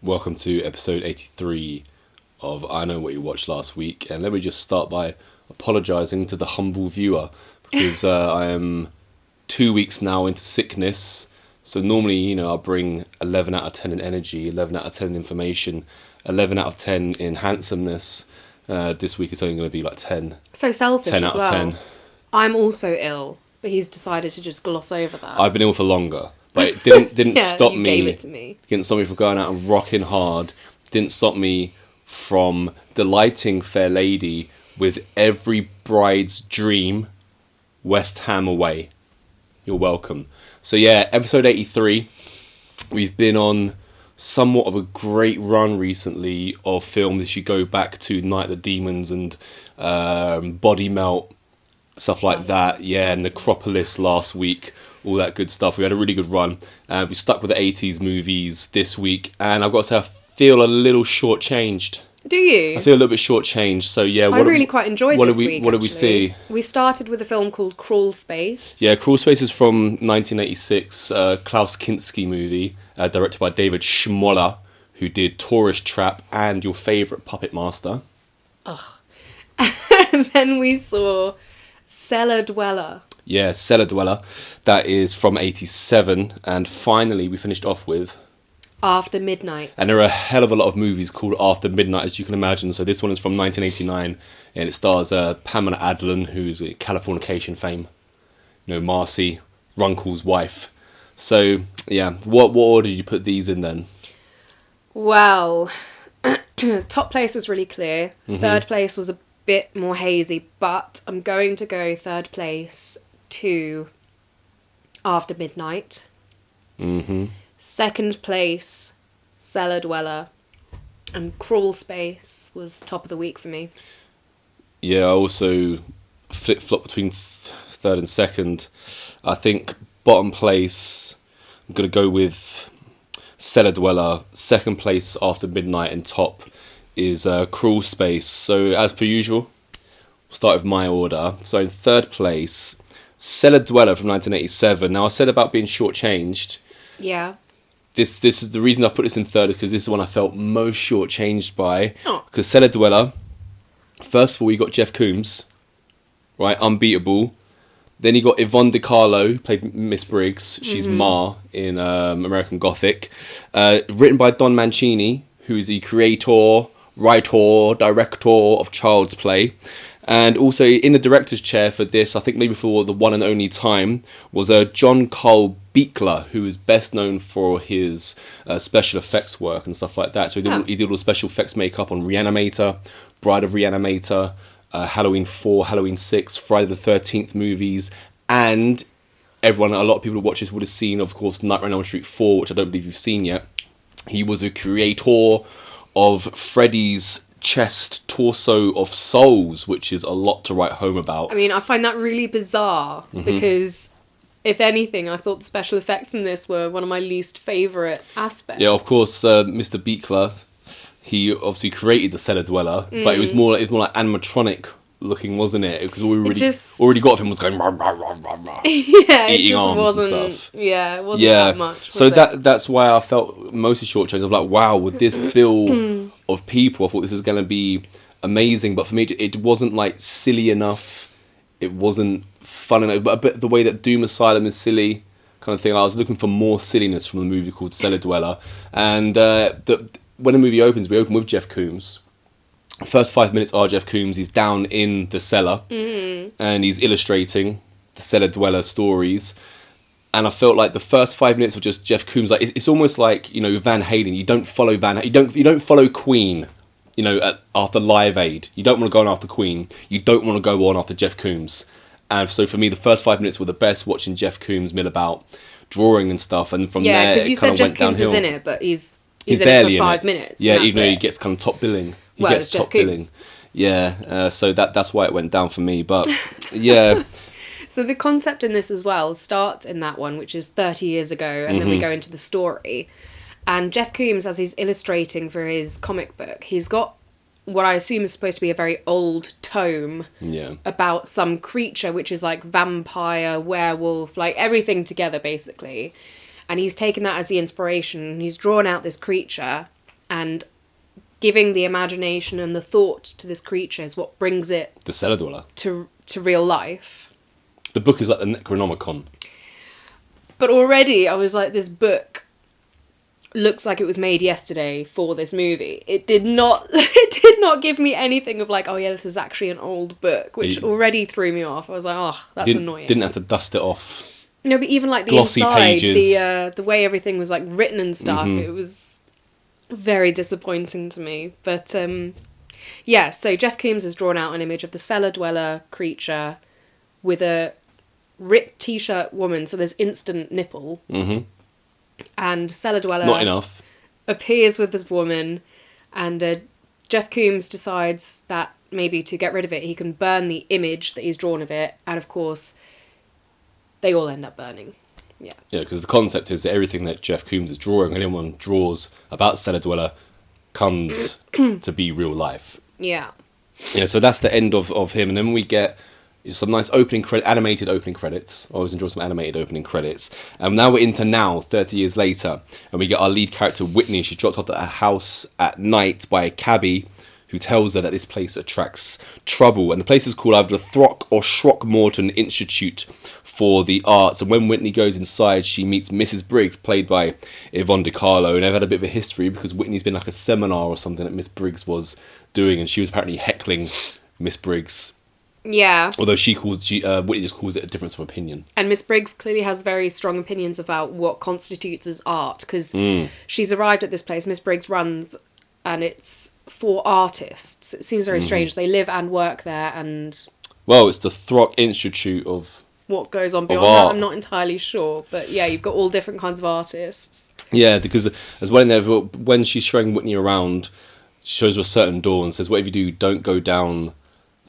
Welcome to episode 83 of I Know What You Watched Last Week. And let me just start by apologising to the humble viewer because I am 2 weeks now into sickness. So normally, I bring 11 out of 10 in energy, 11 out of 10 in information, 11 out of 10 in handsomeness. This week it's only going to be like 10. So selfish 10 as out well. of 10. I'm also ill, but he's decided to just gloss over that. I've been ill for longer. But it didn't Yeah, stop you me. gave it to me. Didn't stop me from going out and rocking hard. Didn't stop me from delighting fair lady with every bride's dream. West Ham away. You're welcome. So yeah, episode 83. We've been on somewhat of a great run recently of films. If you go back to Night of the Demons and Body Melt, stuff like that. Yeah, Necropolis last week. All that good stuff. We had a really good run. We stuck with the 80s movies this week. And I've got to say, I feel a little shortchanged. Do you? I feel a little bit shortchanged. So yeah, I really quite enjoyed this week. What did we see? We started with a film called Crawlspace. Yeah, Crawlspace is from 1986. Klaus Kinski movie, directed by David Schmoller, who did Tourist Trap and your favourite Puppet Master. Ugh. And then we saw Cellar Dweller. Yeah, Cellar Dweller. That is from 87. And finally, we finished off with After Midnight. And there are a hell of a lot of movies called After Midnight, as you can imagine. So this one is from 1989, and it stars Pamela Adlon, who's a Californication fame. Marcy, Runkle's wife. So, yeah, what order did you put these in then? Well, top place was really clear. Mm-hmm. Third place was a bit more hazy, but I'm going to go third place to After Midnight. Mm-hmm. Second place, Cellar Dweller, and Crawlspace was top of the week for me. Yeah, I also flip-flop between third and second. I think bottom place, I'm going to go with Cellar Dweller. Second place, After Midnight, and top is Crawlspace. So as per usual, we'll start with my order. So in third place, Cellar Dweller from 1987. Now I said about being shortchanged. Yeah. This is the reason I put this in third, is because this is one I felt most shortchanged by. Oh. Because Cellar Dweller, first of all, you got Jeff Coombs, right, unbeatable. Then you got Yvonne DiCarlo, who played Miss Briggs. She's Ma in American Gothic. Written by Don Mancini, who is the creator, writer, director of Child's Play. And also in the director's chair for this, I think maybe for the one and only time, was John Carl Buechler, who is best known for his special effects work and stuff like that. So he did all the special effects makeup on Reanimator, Bride of Reanimator, Halloween 4, Halloween 6, Friday the 13th movies, and a lot of people who watch this would have seen, of course, Nightmare on Elm Street 4, which I don't believe you've seen yet. He was a creator of Freddy's chest torso of souls, which is a lot to write home about. I mean, I find that really bizarre because, if anything, I thought the special effects in this were one of my least favourite aspects. Yeah, of course, Mr. Buechler, he obviously created the Cellar Dweller, but it was more like animatronic looking, wasn't it? Because all we already got of him was going rah, rah, rah, rah, rah, eating arms and stuff. Yeah, it wasn't that much. So that's why I felt mostly shortchanged. I was like, wow, with this bill of people, I thought this is going to be amazing. But for me, it wasn't like silly enough. It wasn't fun enough. But a bit the way that Doom Asylum is silly, kind of thing. I was looking for more silliness from the movie called Cellar Dweller. And when the movie opens, we open with Jeff Coombs. The first 5 minutes are Jeff Coombs. He's down in the cellar and he's illustrating the Cellar Dweller stories. And I felt like the first 5 minutes of just Jeff Coombs, like it's almost like Van Halen. You don't follow you don't follow Queen. After Live Aid, you don't want to go on after Queen. You don't want to go on after Jeff Coombs. And so for me, the first 5 minutes were the best. Watching Jeff Coombs mill about drawing and stuff, and from there because you it kind said of went downhill. Jeff Coombs is in it, but he's in barely it for 5 minutes. Yeah, even though he gets kind of top billing. He gets top billing. Yeah, so that's why it went down for me. But yeah. So the concept in this as well starts in that one, which is 30 years ago, and then we go into the story. And Jeff Coombs, as he's illustrating for his comic book, he's got what I assume is supposed to be a very old tome about some creature, which is like vampire, werewolf, like everything together, basically. And he's taken that as the inspiration, and he's drawn out this creature, and giving the imagination and the thought to this creature is what brings it... The cellar dweller. To real life. The book is like the Necronomicon. But already I was like, this book looks like it was made yesterday for this movie. It did not give me anything of like, oh yeah, this is actually an old book, which already threw me off. I was like, oh, that's annoying. Didn't have to dust it off. No, but even like the Glossy inside, pages. The way everything was like written and stuff, it was very disappointing to me. But yeah, so Jeff Coombs has drawn out an image of the cellar dweller creature with a ripped t-shirt woman, so there's instant nipple. Mm-hmm. And cellar dweller not enough appears with this woman, and Jeff Coombs decides that maybe to get rid of it, he can burn the image that he's drawn of it, and of course, they all end up burning. Yeah. Yeah, because the concept is that everything that Jeff Coombs is drawing, anyone draws about cellar dweller, comes to be real life. Yeah. Yeah, so that's the end of him, and then we get some nice animated opening credits. I always enjoy some animated opening credits. And now we're into 30 years later, and we get our lead character, Whitney. She's dropped off at a house at night by a cabbie who tells her that this place attracts trouble. And the place is called either the Throck or Throckmorton Institute for the Arts. And when Whitney goes inside, she meets Mrs. Briggs, played by Yvonne DiCarlo. And they've had a bit of a history because Whitney's been like a seminar or something that Miss Briggs was doing, and she was apparently heckling Miss Briggs. Yeah. Although Whitney just calls it a difference of opinion. And Miss Briggs clearly has very strong opinions about what constitutes as art, because she's arrived at this place Miss Briggs runs, and it's for artists. It seems very strange. They live and work there, and... Well, it's the Throck Institute of... What goes on beyond that, I'm not entirely sure. But yeah, you've got all different kinds of artists. Yeah, because as well in there, when she's showing Whitney around, she shows her a certain door and says, whatever you do, don't go down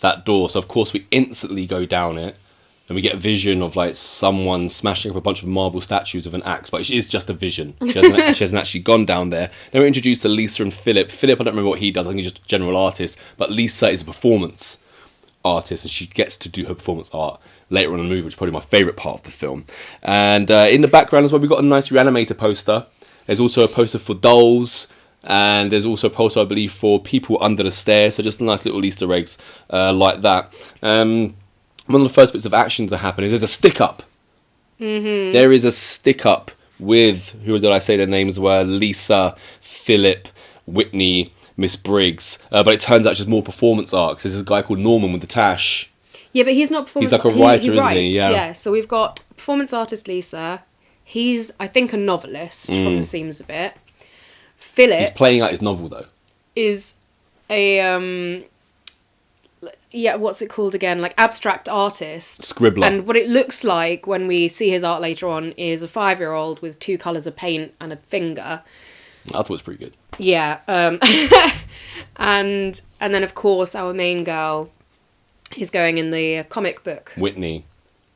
that door. So of course we instantly go down it, and we get a vision of like someone smashing up a bunch of marble statues with an axe, but it is just a vision. She hasn't actually gone down there. Then we're introduced to Lisa and Philip. Philip, I don't remember what he does, I think he's just a general artist, but Lisa is a performance artist, and she gets to do her performance art later on in the movie, which is probably my favourite part of the film. And in the background as well, we've got a nice Reanimator poster. There's also a poster for dolls, and there's also a poster, I believe, for people under the stairs, so just nice little Easter eggs like that. One of the first bits of action to happen is there's a stick-up. Mm-hmm. There is a stick-up with, who did I say their names were? Lisa, Philip, Whitney, Miss Briggs. But it turns out it's just more performance art, because there's a guy called Norman with the tash. Yeah, but he's not performance. He's like a writer, he isn't writes, he? Yeah. So we've got performance artist Lisa. He's, I think, a novelist from the seams of it. Philip. He's playing out his novel though. Is a what's it called again? Like abstract artist. Scribbler. And what it looks like when we see his art later on is a 5-year-old with 2 colours of paint and a finger. I thought it was pretty good. Yeah. And then of course our main girl is going in the comic book Whitney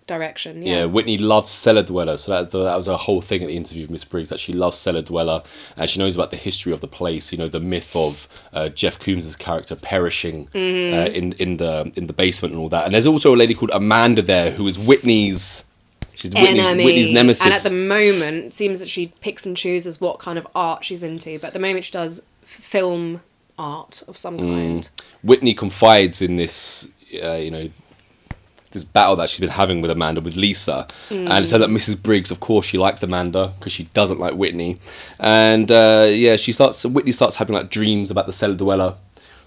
direction. Yeah, Whitney loves Cellar Dweller, so that was a whole thing at the interview with Miss Briggs, that she loves Cellar Dweller, and she knows about the history of the place, you know, the myth of Jeff Coombs' character perishing in the basement and all that. And there's also a lady called Amanda there, who is Whitney's Whitney's nemesis. And at the moment, it seems that she picks and chooses what kind of art she's into, but at the moment she does film art of some kind. Whitney confides in this, this battle that she's been having with Amanda, with Lisa, and it said that Mrs. Briggs, of course, she likes Amanda because she doesn't like Whitney, and Whitney starts having like dreams about the Cellar Dweller,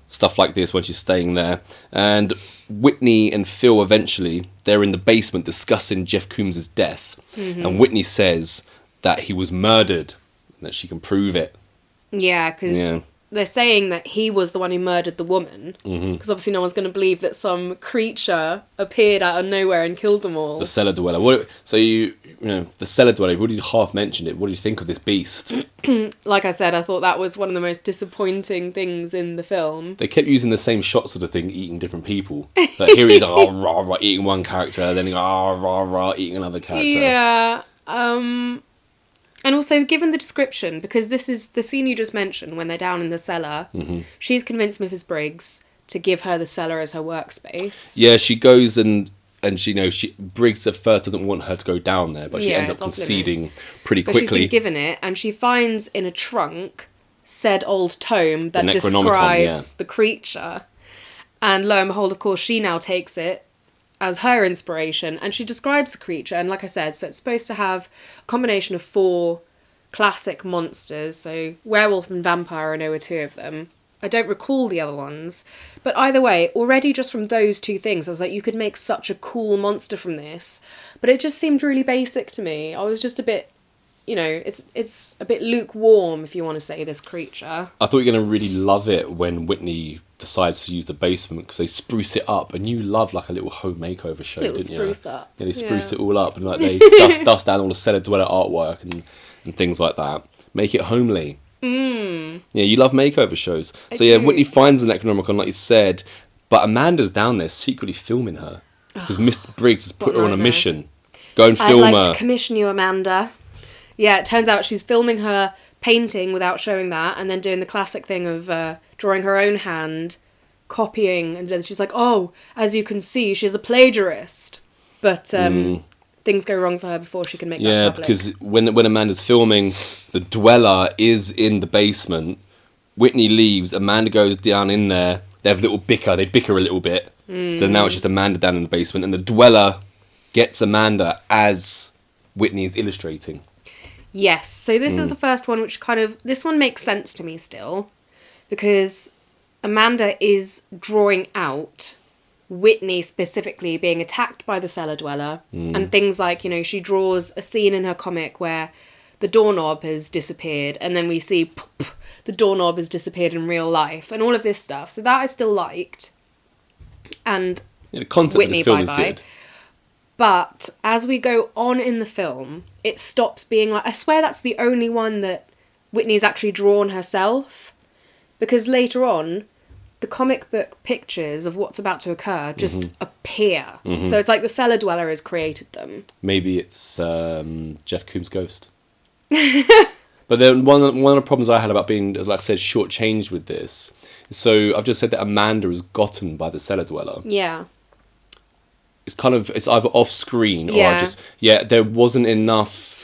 stuff like this when she's staying there, and Whitney and Phil eventually, they're in the basement discussing Jeff Coombs' death, and Whitney says that he was murdered, and that she can prove it. Yeah, because they're saying that he was the one who murdered the woman, because obviously no one's going to believe that some creature appeared out of nowhere and killed them all. The Cellar Dweller. The Cellar Dweller, you've already half mentioned it. What do you think of this beast? Like I said, I thought that was one of the most disappointing things in the film. They kept using the same shots of the thing eating different people. Like here he's like, rah, rah, eating one character, then rah, rah, rah, eating another character. Yeah. And also, given the description, because this is the scene you just mentioned when they're down in the cellar, she's convinced Mrs. Briggs to give her the cellar as her workspace. Yeah, she goes and Briggs at first doesn't want her to go down there, but she ends up conceding pretty quickly. But she's been given it, and she finds in a trunk said old tome that describes the creature. And lo and behold, of course, she now takes it as her inspiration, and she describes the creature. And like I said, so it's supposed to have a combination of 4 classic monsters. So werewolf and vampire, I know, are 2 of them. I don't recall the other ones. But either way, already just from those 2 things, I was like, you could make such a cool monster from this. But it just seemed really basic to me. I was just a bit, you know, it's a bit lukewarm, if you want to say, this creature. I thought you were going to really love it when Whitney decides to use the basement, because they spruce it up, and you love like a little home makeover show, didn't you? Spruce up. Yeah, they spruce it all up, and like they dust down all the cellar dweller artwork and things like that. Make it homely. Yeah, you love makeover shows. So yeah, Whitney finds the Necronomicon, like you said, but Amanda's down there secretly filming her, because Mr. Briggs has put her on a mission. Go and film her. I'd like to commission you, Amanda. Yeah, it turns out she's filming her painting without showing that, and then doing the classic thing of drawing her own hand, copying, and then she's like, oh, as you can see, she's a plagiarist. But things go wrong for her before she can make that public. Yeah, because when Amanda's filming, the dweller is in the basement. Whitney leaves, Amanda goes down in there, they have a little bicker, they bicker a little bit. So now it's just Amanda down in the basement, and the dweller gets Amanda as Whitney is illustrating. Yes, so this is the first one which this one makes sense to me still, because Amanda is drawing out Whitney specifically being attacked by the cellar dweller, and things like, you know, she draws a scene in her comic where the doorknob has disappeared, and then we see poof, the doorknob has disappeared in real life, and all of this stuff. So that I still liked, and the concept Whitney, of this film is good. But as we go on in the film, it stops being like... I swear that's the only one that Whitney's actually drawn herself. Because later on, the comic book pictures of what's about to occur just appear. So it's like the cellar dweller has created them. Maybe it's Jeff Coombs' ghost. But then one of the problems I had about being, like I said, shortchanged with this. So I've just said that Amanda is gotten by the cellar dweller. Yeah. It's either off screen or there wasn't enough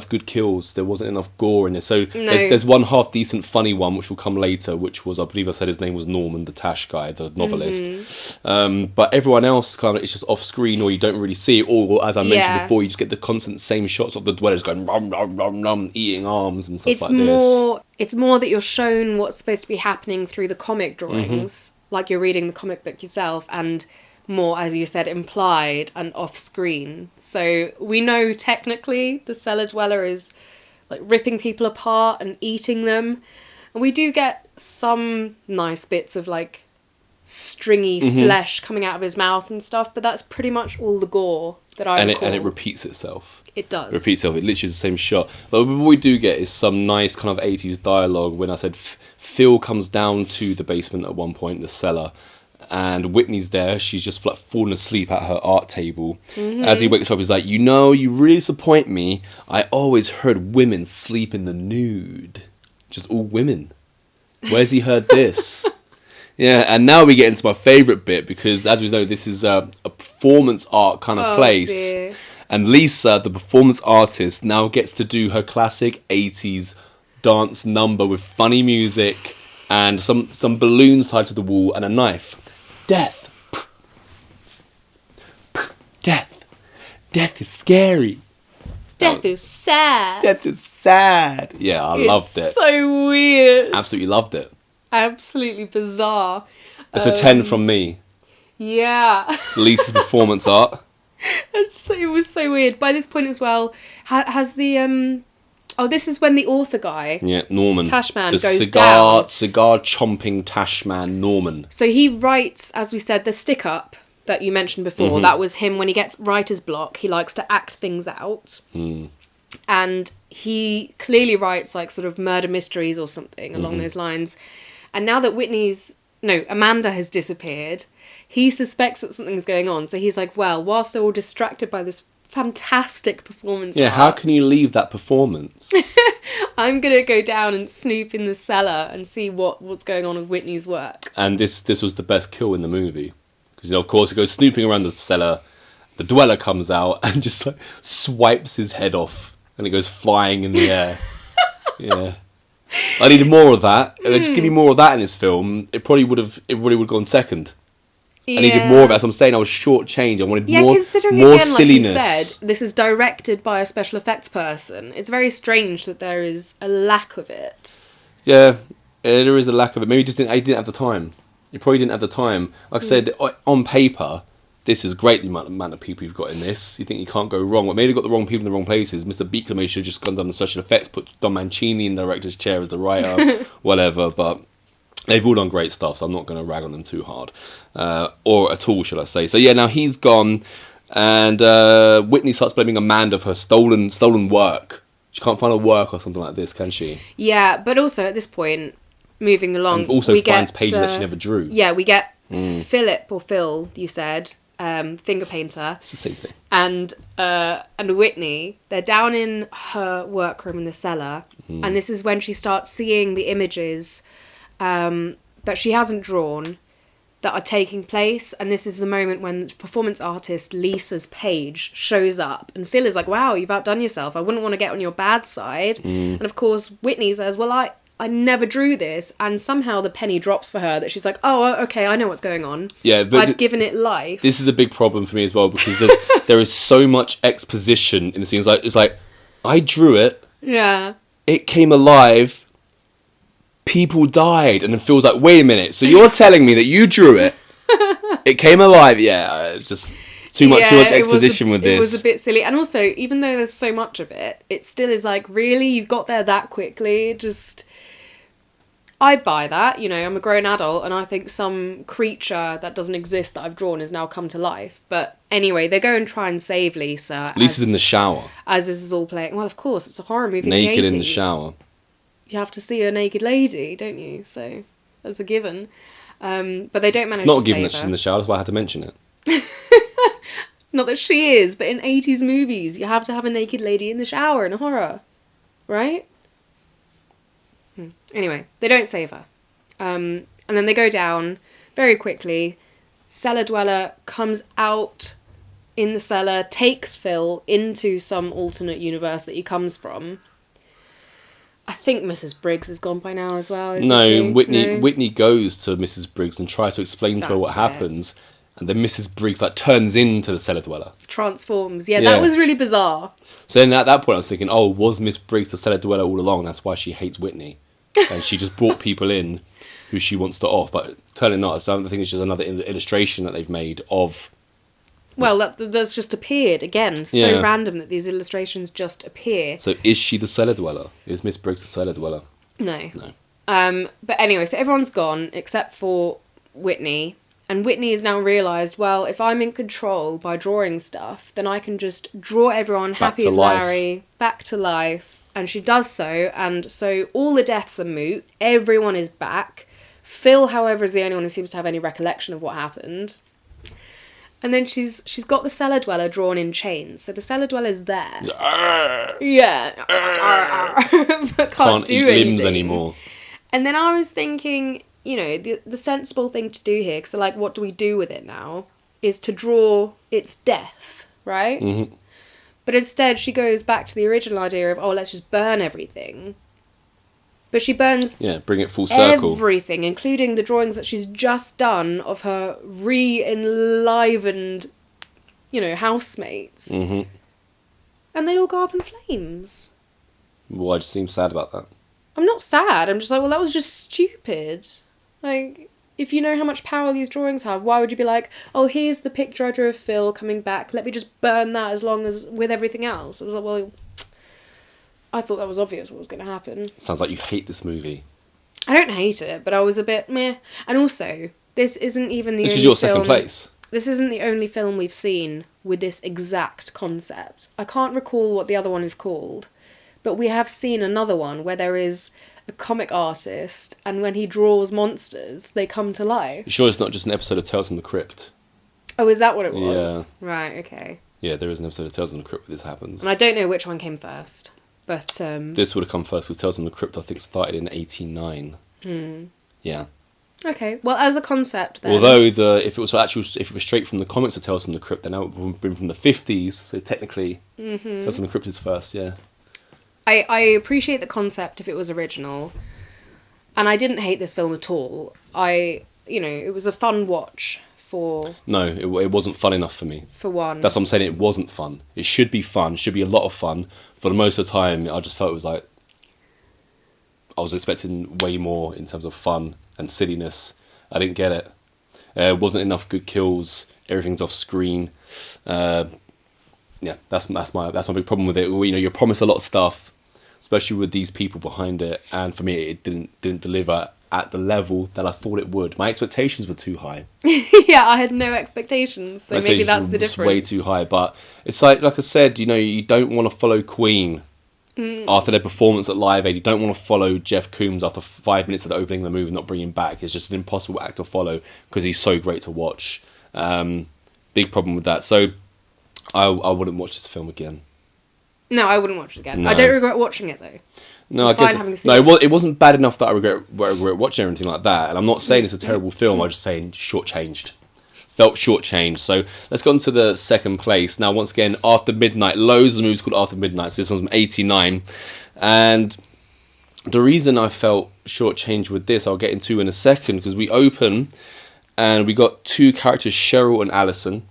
good kills, there wasn't enough gore in it. So there's one half decent funny one which will come later, which was, I believe I said his name was Norman, the Tash guy, the novelist. But everyone else it's just off screen, or you don't really see it, or as I mentioned before, you just get the constant same shots of the dwellers going rum rum rum rum, eating arms and stuff this. It's more that you're shown what's supposed to be happening through the comic drawings, like you're reading the comic book yourself, and more, as you said, implied and off-screen. So we know technically the cellar dweller is like ripping people apart and eating them. And we do get some nice bits of like stringy flesh coming out of his mouth and stuff, but that's pretty much all the gore that I recall. And it repeats itself. It does. It repeats itself. It literally is the same shot. But what we do get is some nice kind of 80s dialogue when I said Phil comes down to the basement at one point, the cellar, and Whitney's there. She's just like fallen asleep at her art table. As he wakes up, he's like, you know, you really disappoint me. I always heard women sleep in the nude. Just all women. Where's he heard this? Yeah, and now we get into my favourite bit, because as we know, this is a performance art kind of place. Dear. And Lisa, the performance artist, now gets to do her classic 80s dance number with funny music and some balloons tied to the wall and a knife. Death. Death. Death is scary. Death is sad. Death is sad. Yeah, I loved it. So weird. Absolutely loved it. Absolutely bizarre. It's a 10 from me. Yeah. Lisa's performance art. It was so weird. By this point as well, has the... Oh, this is when the author guy... Yeah, Norman. Tashman the goes down. cigar-chomping Tashman Norman. So he writes, as we said, the stick-up that you mentioned before. That was him when he gets writer's block. He likes to act things out. And he clearly writes, like, sort of murder mysteries or something along those lines. And now that Amanda has disappeared, he suspects that something's going on. So he's like, well, whilst they're all distracted by this fantastic performance art, how can you leave that performance? I'm going to go down and snoop in the cellar and see what's going on with Whitney's work. And this was the best kill in the movie. Because, of course, he goes snooping around the cellar, the dweller comes out and just, like, swipes his head off. And it goes flying in the air. Yeah. I needed more of that. Just give me more of that in this film. It probably would have gone second. I needed more of it. As I'm saying, I was shortchanged. I wanted more, considering more again, silliness. Like you said, this is directed by a special effects person. It's very strange that there is a lack of it. Yeah, there is a lack of it. Maybe I didn't have the time. You probably didn't have the time. Like I said, on paper, this is great, the amount of people you've got in this. You think you can't go wrong. But maybe they've got the wrong people in the wrong places. Mr. Beekler should have just gone down the special effects, put Don Mancini in the director's chair as the writer, whatever. But they've all done great stuff, so I'm not going to rag on them too hard. Or at all, should I say. So yeah, now he's gone, and Whitney starts blaming Amanda for her stolen work. She can't find a work or something like this, can she? Yeah, but also at this point, moving along, and also finds pages that she never drew. Yeah, we get Phil, you said, finger painter. It's the same thing. And Whitney, they're down in her workroom in the cellar, and this is when she starts seeing the images that she hasn't drawn that are taking place, and this is the moment when the performance artist Lisa's page shows up, and Phil is like, wow, you've outdone yourself, I wouldn't want to get on your bad side. And of course Whitney says, well, I never drew this, and somehow the penny drops for her that she's like, oh, okay, I know what's going on. Yeah, but I've given it life. This is a big problem for me as well, because there is so much exposition in the scenes. It's like I drew it. Yeah. It came alive. People died, and it feels like, wait a minute. So you're telling me that you drew it? It came alive. Yeah, just too much exposition with this. It was a bit silly, and also, even though there's so much of it, it still is like, really, you've got there that quickly? Just, I buy that. You know, I'm a grown adult, and I think some creature that doesn't exist that I've drawn has now come to life. But anyway, they go and try and save Lisa. Lisa's in the shower. As this is all playing. Well, of course, it's a horror movie. Naked in the shower. You have to see a naked lady, don't you? So that's a given. But they don't manage to save her. It's not a given that she's in the shower. That's why I had to mention it. Not that she is, but in 80s movies, you have to have a naked lady in the shower in a horror. Right? Anyway, they don't save her. And then they go down very quickly. Cellar Dweller comes out in the cellar, takes Phil into some alternate universe that he comes from. I think Mrs. Briggs is gone by now as well. No, Whitney goes to Mrs. Briggs and tries to explain to her what happens. And then Mrs. Briggs turns into the cellar dweller. Transforms. Yeah, that was really bizarre. So then at that point I was thinking, oh, was Miss Briggs the cellar dweller all along? That's why she hates Whitney. And she just brought people in who she wants to off. But turning not. So I think it's just another illustration that they've made of... Well, that's just appeared again. So random that these illustrations just appear. So is she the cellar dweller? Is Miss Briggs the cellar dweller? No. But anyway, so everyone's gone except for Whitney. And Whitney has now realised, well, if I'm in control by drawing stuff, then I can just draw everyone happy as Larry, back to life. And she does so. And so all the deaths are moot. Everyone is back. Phil, however, is the only one who seems to have any recollection of what happened. And then she's got the cellar dweller drawn in chains. So the cellar dweller's there. Yeah. But can't do eat anything. Limbs anymore. And then I was thinking, you know, the sensible thing to do here, because like, what do we do with it now, is to draw its death, right? Mm-hmm. But instead she goes back to the original idea of, oh, let's just burn everything. But she burns bring it full circle. Everything, including the drawings that she's just done of her re-enlivened, you know, housemates. Mm-hmm. And they all go up in flames. Why do you seem sad about that? I'm not sad. I'm just like, well, that was just stupid. Like, if you know how much power these drawings have, why would you be like, oh, here's the picture I drew of Phil coming back. Let me just burn that as long as with everything else. I was like, well... I thought that was obvious what was going to happen. Sounds like you hate this movie. I don't hate it, but I was a bit meh. And also, this isn't even the only film... This is your second place. This isn't the only film we've seen with this exact concept. I can't recall what the other one is called, but we have seen another one where there is a comic artist, and when he draws monsters, they come to life. You sure it's not just an episode of Tales from the Crypt? Oh, is that what it was? Yeah. Right, okay. Yeah, there is an episode of Tales from the Crypt where this happens. And I don't know which one came first. But this would have come first because Tales from the Crypt, I think, started in 1989. Yeah. Okay. Well, as a concept, then. Although if it was straight from the comics of Tales from the Crypt, then that would have been from the 50s. So technically, Tales from the Crypt is first. Yeah. I appreciate the concept if it was original. And I didn't hate this film at all. It was a fun watch for... No, it wasn't fun enough for me. For one. That's what I'm saying, it wasn't fun. It should be fun, should be a lot of fun. For the most of the time, I just felt it was like... I was expecting way more in terms of fun and silliness. I didn't get it. There wasn't enough good kills. Everything's off screen. That's my big problem with it. You're promised a lot of stuff, especially with these people behind it, and for me, it didn't deliver at the level that I thought it would. My expectations were too high. Yeah, I had no expectations, so maybe that's the difference. Way too high, but it's like I said, you don't want to follow Queen after their performance at Live Aid. You don't want to follow Jeff Coombs after 5 minutes of the opening of the movie and not bring him back. It's just an impossible act to follow because he's so great to watch. Big problem with that. So I wouldn't watch this film again. No, I wouldn't watch it again. No. I don't regret watching it though. No, I guess it wasn't bad enough that I regret watching anything like that. And I'm not saying it's a terrible film. I'm just saying shortchanged. Felt shortchanged. So let's go on to the second place. Now, once again, After Midnight. Loads of movies called After Midnight. So this one's from 1989. And the reason I felt shortchanged with this, I'll get into in a second, because we open and we got two characters, Cheryl and Allison.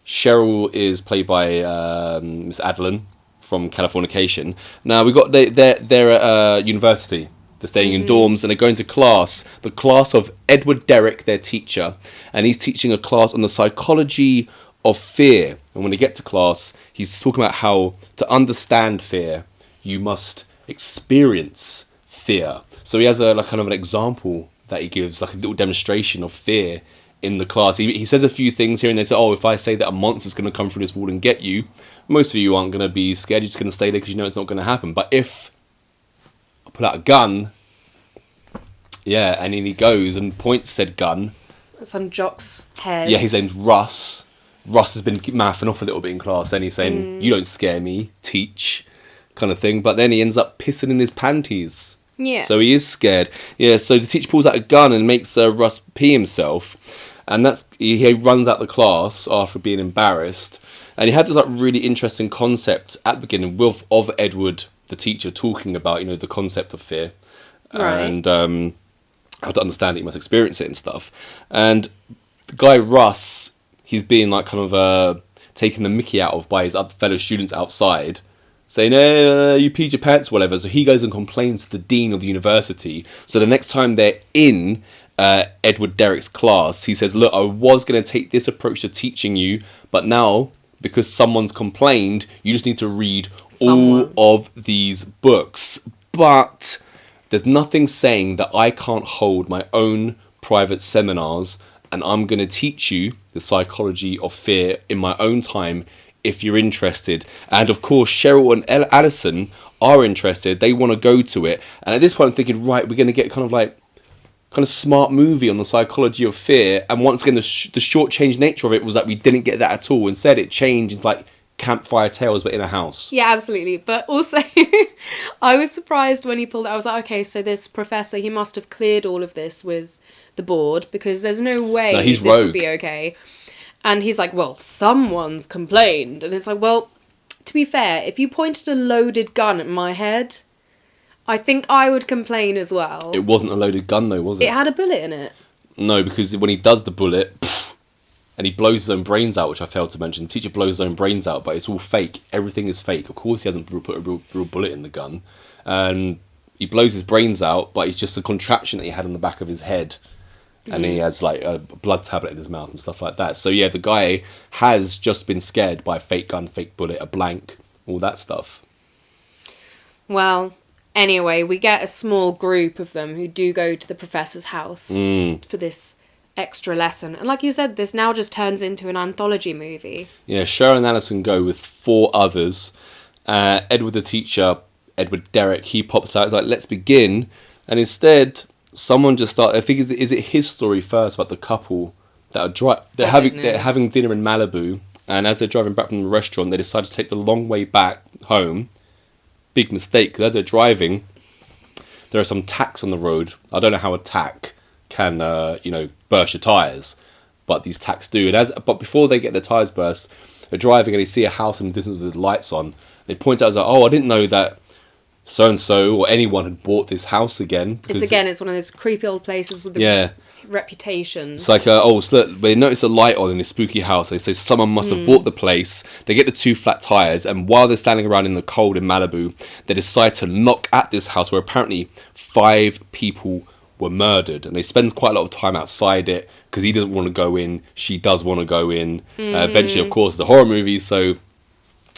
Cheryl is played by Miss Adeline from Californication. Now, we got they're at university. They're staying in dorms and they're going to class. The class of Edward Derrick, their teacher. And he's teaching a class on the psychology of fear. And when they get to class, he's talking about how to understand fear, you must experience fear. So he has a kind of an example that he gives, like a little demonstration of fear in the class. He says a few things here and they say, if I say that a monster's going to come through this wall and get you, most of you aren't going to be scared. You're just going to stay there because you know it's not going to happen. But if I pull out a gun, and then he goes and points said gun. It's on Jock's head. Yeah, his name's Russ. Russ has been mouthing off a little bit in class and he's saying, you don't scare me, teach, kind of thing. But then he ends up pissing in his panties. Yeah. So he is scared. Yeah, so the teacher pulls out a gun and makes Russ pee himself. And he runs out the class after being embarrassed. And he had this really interesting concept at the beginning of Edward, the teacher, talking about, the concept of fear. Right. And how to understand it, you must experience it and stuff. And the guy Russ, he's being taken the mickey out of by his other fellow students outside, saying, you peed your pants, whatever. So he goes and complains to the dean of the university. So the next time they're in Edward Derrick's class, he says, look, I was going to take this approach to teaching you, but now, because someone's complained, you just need to read all of these books. But there's nothing saying that I can't hold my own private seminars and I'm going to teach you the psychology of fear in my own time if you're interested. And of course, Cheryl and Allison are interested. They want to go to it. And at this point, I'm thinking, right, we're going to get kind of smart movie on the psychology of fear. And once again, the short-changed nature of it was that we didn't get that at all. Instead, it changed into Campfire Tales, but in a house. Yeah, absolutely. But also, I was surprised when he pulled it. I was like, okay, so this professor, he must have cleared all of this with the board because there's no way he's this rogue. would be okay. And he's like, well, someone's complained. And it's like, well, to be fair, if you pointed a loaded gun at my head, I think I would complain as well. It wasn't a loaded gun though, was it? It had a bullet in it. No, because when he does the bullet, and he blows his own brains out, which I failed to mention. The teacher blows his own brains out, but it's all fake. Everything is fake. Of course he hasn't put a real bullet in the gun. He blows his brains out, but it's just a contraption that he had on the back of his head. And he has a blood tablet in his mouth and stuff like that. So yeah, the guy has just been scared by a fake gun, fake bullet, a blank, all that stuff. Well, anyway, we get a small group of them who do go to the professor's house for this extra lesson. And like you said, this now just turns into an anthology movie. Yeah, Cheryl and Allison go with 4 others. Edward the teacher, Edward Derrick, he pops out. He's like, let's begin. And instead, someone just started. I think is it his story first about the couple that are they're having dinner in Malibu, and as they're driving back from the restaurant, they decide to take the long way back home. Big mistake, because as they're driving, there are some tacks on the road. I don't know how a tack can burst your tyres, but these tacks do. But before they get their tyres burst, they're driving and they see a house in the distance with the lights on. They point out, I didn't know that so-and-so or anyone had bought this house again. It's one of those creepy old places with the reputation. It's like, so look, they notice a light on in this spooky house. They say someone must have bought the place. They get the 2 flat tires, and while they're standing around in the cold in Malibu, they decide to knock at this house where apparently 5 people were murdered. And they spend quite a lot of time outside it because he doesn't want to go in. She does want to go in. Eventually, of course, it's a horror movie, so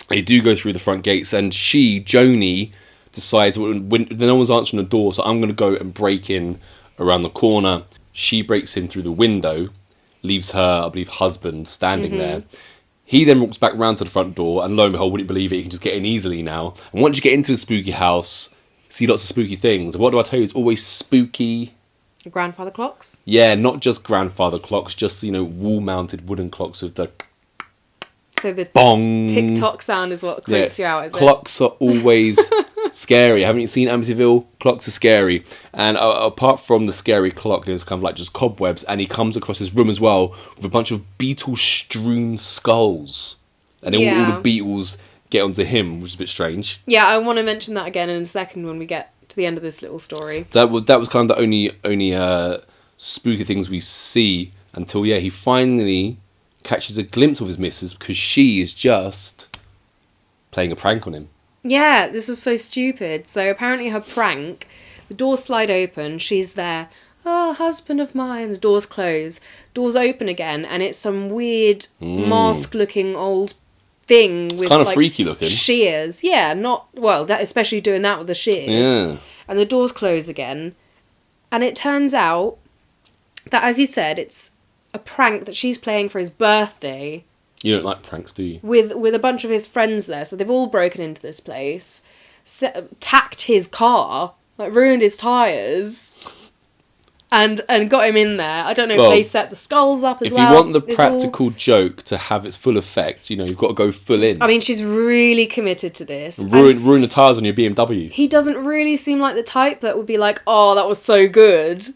they do go through the front gates, and Joni, decides when no one's answering the door, so I'm going to go and break in around the corner. She breaks in through the window, leaves her, I believe, husband standing there. He then walks back round to the front door, and lo and behold, wouldn't you believe it, he can just get in easily now. And once you get into the spooky house, see lots of spooky things. And what do I tell you? It's always spooky. Grandfather clocks? Yeah, not just grandfather clocks, just, wall-mounted wooden clocks with the... So the bong. TikTok sound is what creeps you out, is it? Clocks are always scary. Haven't you seen Amityville? Clocks are scary. And apart from the scary clock, there's kind of like just cobwebs. And he comes across his room as well with a bunch of beetle-strewn skulls. And then all the beetles get onto him, which is a bit strange. Yeah, I want to mention that again in a second when we get to the end of this little story. That was kind of the only spooky things we see until, he finally catches a glimpse of his missus because she is just playing a prank on him. Yeah, this was so stupid. So apparently her prank, the doors slide open, she's there, oh, husband of mine, the doors close, doors open again, and it's some weird mask-looking old thing with kind of freaky looking shears. Yeah, especially doing that with the shears. Yeah. And the doors close again, and it turns out that, as you said, it's a prank that she's playing for his birthday. You don't like pranks, do you? With a bunch of his friends there, so they've all broken into this place, tacked his car, ruined his tyres, and got him in there. I don't know if they set the skulls up as well. If you want the practical joke to have its full effect, you've got to go full in. I mean, she's really committed to this. Ruin the tyres on your BMW. He doesn't really seem like the type that would be like, oh, that was so good.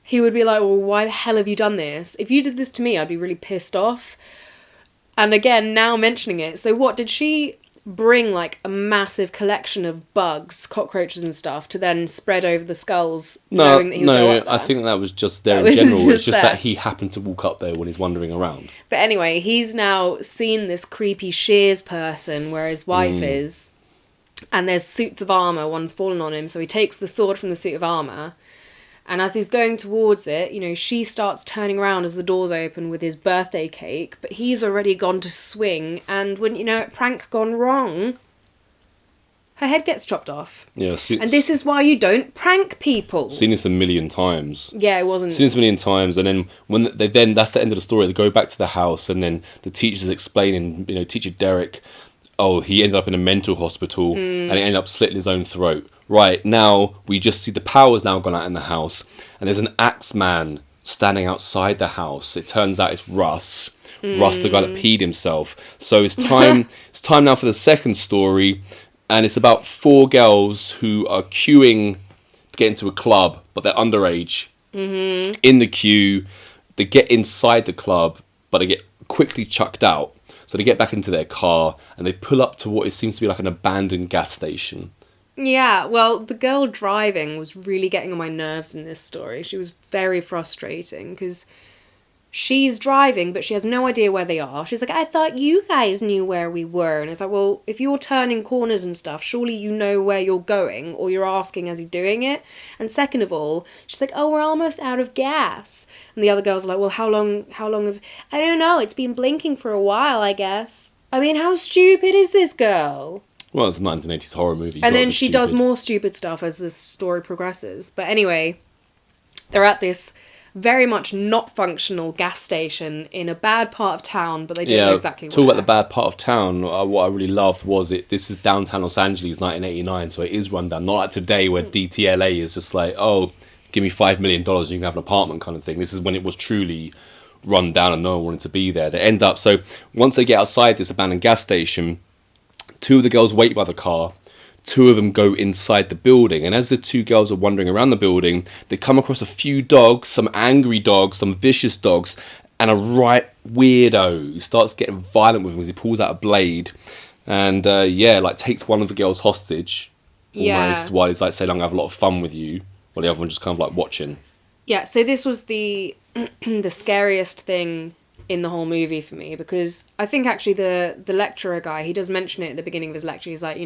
He would be like, well, why the hell have you done this? If you did this to me, I'd be really pissed off. And again, now mentioning it, so what, did she bring a massive collection of bugs, cockroaches and stuff to then spread over the skulls? No, I think that was just there in general. It's just that he happened to walk up there when he's wandering around. But anyway, he's now seen this creepy shears person where his wife is, and there's suits of armour, one's fallen on him, so he takes the sword from the suit of armour. And as he's going towards it, she starts turning around as the doors open with his birthday cake, but he's already gone to swing, and wouldn't you know it, prank gone wrong. Her head gets chopped off. Yeah, and this is why you don't prank people. Seen this a million times. Yeah, it wasn't. Seen this a million times, and then that's the end of the story. They go back to the house, and then the teacher's explaining, teacher Derek, he ended up in a mental hospital, and he ended up slitting his own throat. Right, now, we just see the power's now gone out in the house, and there's an axe man standing outside the house. It turns out it's Russ. Russ, the guy that peed himself. So it's time now for the second story, and it's about 4 girls who are queuing to get into a club, but they're underage. Mm-hmm. In the queue, they get inside the club, but they get quickly chucked out. So they get back into their car, and they pull up to what it seems to be like an abandoned gas station. Yeah, well, the girl driving was really getting on my nerves in this story. She was very frustrating because she's driving, but she has no idea where they are. She's like, I thought you guys knew where we were. And it's like, well, if you're turning corners and stuff, surely you know where you're going, or you're asking as you're doing it. And second of all, she's like, oh, we're almost out of gas. And the other girls are like, well, how long have... I don't know, it's been blinking for a while, I guess. I mean, how stupid is this girl? Well, it's a 1980s horror movie. And then she does more stupid stuff as the story progresses. But anyway, they're at this very much not functional gas station in a bad part of town, but they don't know exactly where. Talk about the bad part of town. What I really loved was this is downtown Los Angeles, 1989, so it is run down. Not like today where DTLA is just like, oh, give me $5 million, you can have an apartment kind of thing. This is when it was truly run down and no one wanted to be there. They end up, so once they get outside this abandoned gas station, 2 of the girls wait by the car, 2 of them go inside the building, and as the 2 girls are wandering around the building, they come across a few dogs, some angry dogs, some vicious dogs, and a right weirdo who starts getting violent with him as he pulls out a blade and takes one of the girls hostage, Yeah. while he's like saying, I'm going to have a lot of fun with you, while the other one just kind of like watching. Yeah, so this was the the scariest thing in the whole movie for me, because I think actually the lecturer guy, he does mention it at the beginning of his lecture. He's like,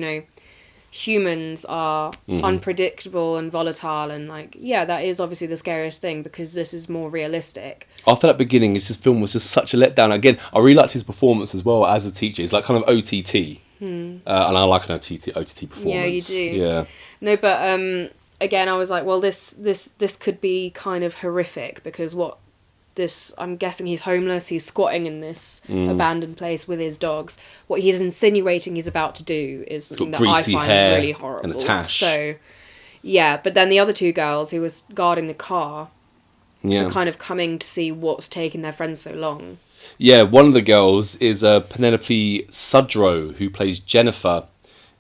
humans are unpredictable and volatile, and like, yeah, that is obviously the scariest thing because this is more realistic. After that beginning, this film was just such a letdown. Again, I really liked his performance as well as a teacher. He's like kind of OTT. And I like an OTT performance. Yeah, you do. Yeah. No, but again, I was like, well, this could be kind of horrific, because I'm guessing he's homeless, he's squatting in this abandoned place with his dogs. What he's insinuating he's about to do is something that I find really horrible. And a tash. So, yeah, but then the other two girls who was guarding the car are kind of coming to see what's taking their friends so long. Yeah, one of the girls is Penelope Sudrow, who plays Jennifer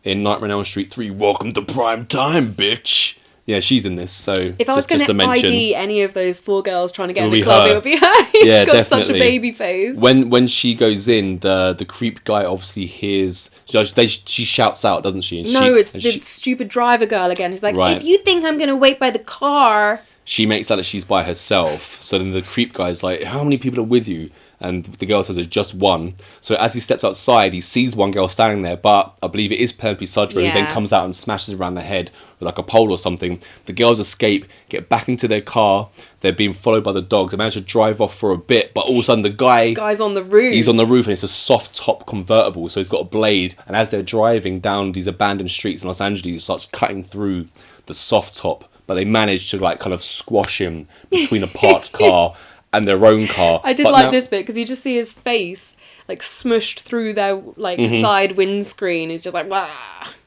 in Nightmare on Elm Street 3. Welcome to prime time, bitch. Yeah, she's in this, so if I was going to ID any of those 4 girls trying to get in the club, it would be her. Yeah, She's got definitely. such a baby face. When she goes in, the creep guy obviously hears... She shouts out, doesn't she? And it's the stupid driver girl again. He's like, right. If you think I'm going to wait by the car... She makes out that she's by herself. So then the creep guy's like, how many people are with you? And the girl says it's just one. So as he steps outside, he sees one girl standing there, but I believe it is Penelope Sudrow, who then comes out and smashes around the head with like a pole or something. The girls escape, get back into their car. They're being followed by the dogs. They manage to drive off for a bit, but all of a sudden the guy's on the roof. He's on the roof, and it's a soft top convertible, so he's got a blade. And as they're driving down these abandoned streets in Los Angeles, he starts cutting through the soft top. But they manage to like kind of squash him between a parked car and their own car. I did like this bit because you just see his face like smushed through their like side windscreen. He's just like, wah.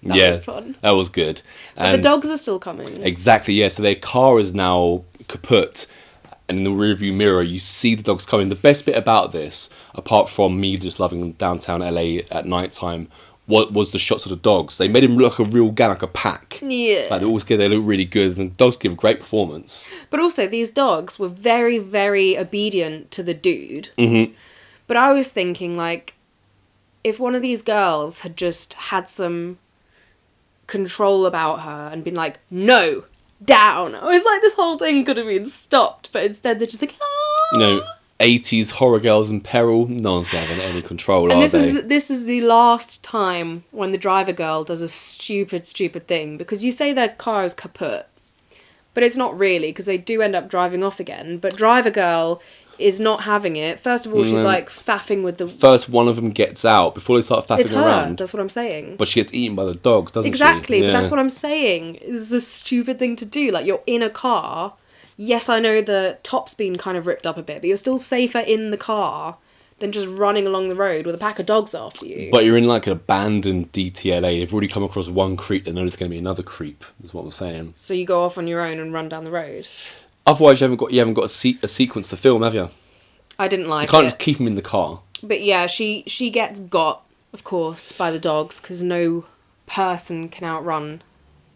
That was fun. That was good. But the dogs are still coming. Exactly, yeah. So their car is now kaput, and in the rearview mirror you see the dogs coming. The best bit about this, apart from me just loving downtown LA at night time, what was the shots of the dogs. They made him look like a real gang, like a pack. Yeah. Like they're all together, they look really good, and the dogs give a great performance. But also, these dogs were very, very obedient to the dude. Mm-hmm. But I was thinking, like, if one of these girls had just had some control about her and been like, no, down. I was like, this whole thing could have been stopped, but instead they're just like, ah. 80s horror girls in peril. No one's going to have any control, and are they? This is the last time when the driver girl does a stupid thing, because you say their car is kaput, but it's not really, because they do end up driving off again. But driver girl is not having it. First of all, she's like faffing with the... First one of them gets out before they start faffing it's her. around. That's what I'm saying. But she gets eaten by the dogs, doesn't she? Exactly, but that's what I'm saying. It's a stupid thing to do. Like, you're in a car... Yes, I know the top's been kind of ripped up a bit, but you're still safer in the car than just running along the road with a pack of dogs after you. But you're in like an abandoned DTLA. They've already come across one creep, they know there's going to be another creep, is what I'm saying. So you go off on your own and run down the road? Otherwise, you haven't got a sequence to film, have you? I didn't like it. You can't just keep them in the car. But yeah, she gets got, of course, by the dogs, because no person can outrun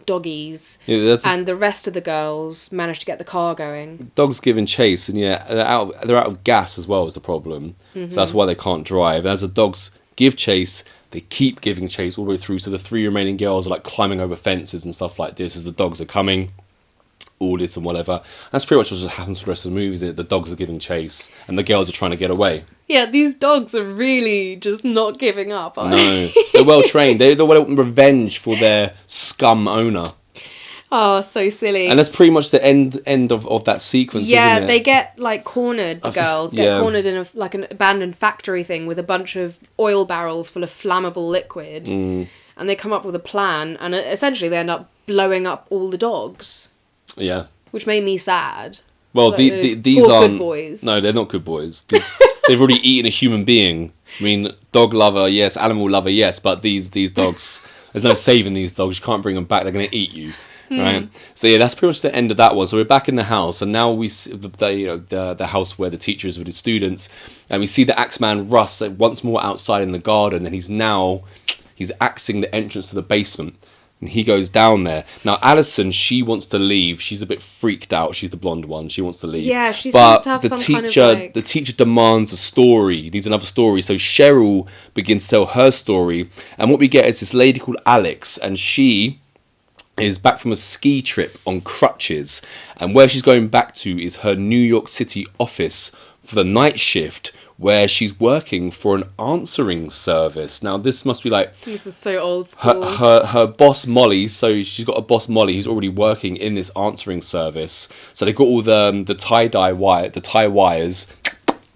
doggies, and the rest of the girls managed to get the car going. Dogs giving chase, and they're out of gas as well, is the problem. So that's why they can't drive. And as the dogs give chase, they keep giving chase all the way through. So the 3 remaining girls are like climbing over fences and stuff like this as the dogs are coming. All this and whatever. That's pretty much what just happens for the rest of the movie, isn't it? The dogs are giving chase, and the girls are trying to get away. Yeah, these dogs are really just not giving up, are they? No, they're well trained. They want revenge for their scum owner. Oh, so silly. And that's pretty much the end of that sequence, isn't it? They get, like, cornered, the girls. Get cornered in an abandoned factory thing with a bunch of oil barrels full of flammable liquid. And they come up with a plan, and essentially they end up blowing up all the dogs. Yeah. Which made me sad. Well, these aren't... good boys. No, they're not good boys. They've already eaten a human being. I mean, dog lover, yes. Animal lover, yes. But these dogs... There's no saving these dogs. You can't bring them back. They're going to eat you. Right? So, yeah, that's pretty much the end of that one. So we're back in the house. And now we see the house where the teacher is with his students. And we see the Axeman Russ once more outside in the garden. And he's axing the entrance to the basement. And he goes down there. Now, Alison, she wants to leave. She's a bit freaked out. She's the blonde one. She wants to leave. Yeah, she seems to have some kind of like... The teacher demands a story. Needs another story. So Cheryl begins to tell her story. And what we get is this lady called Alex. And she is back from a ski trip on crutches, and where she's going back to is her New York City office for the night shift, where she's working for an answering service. Now this must be like This is so old school. her boss Molly. So she's got a boss Molly who's already working in this answering service. So they've got all the tie wires.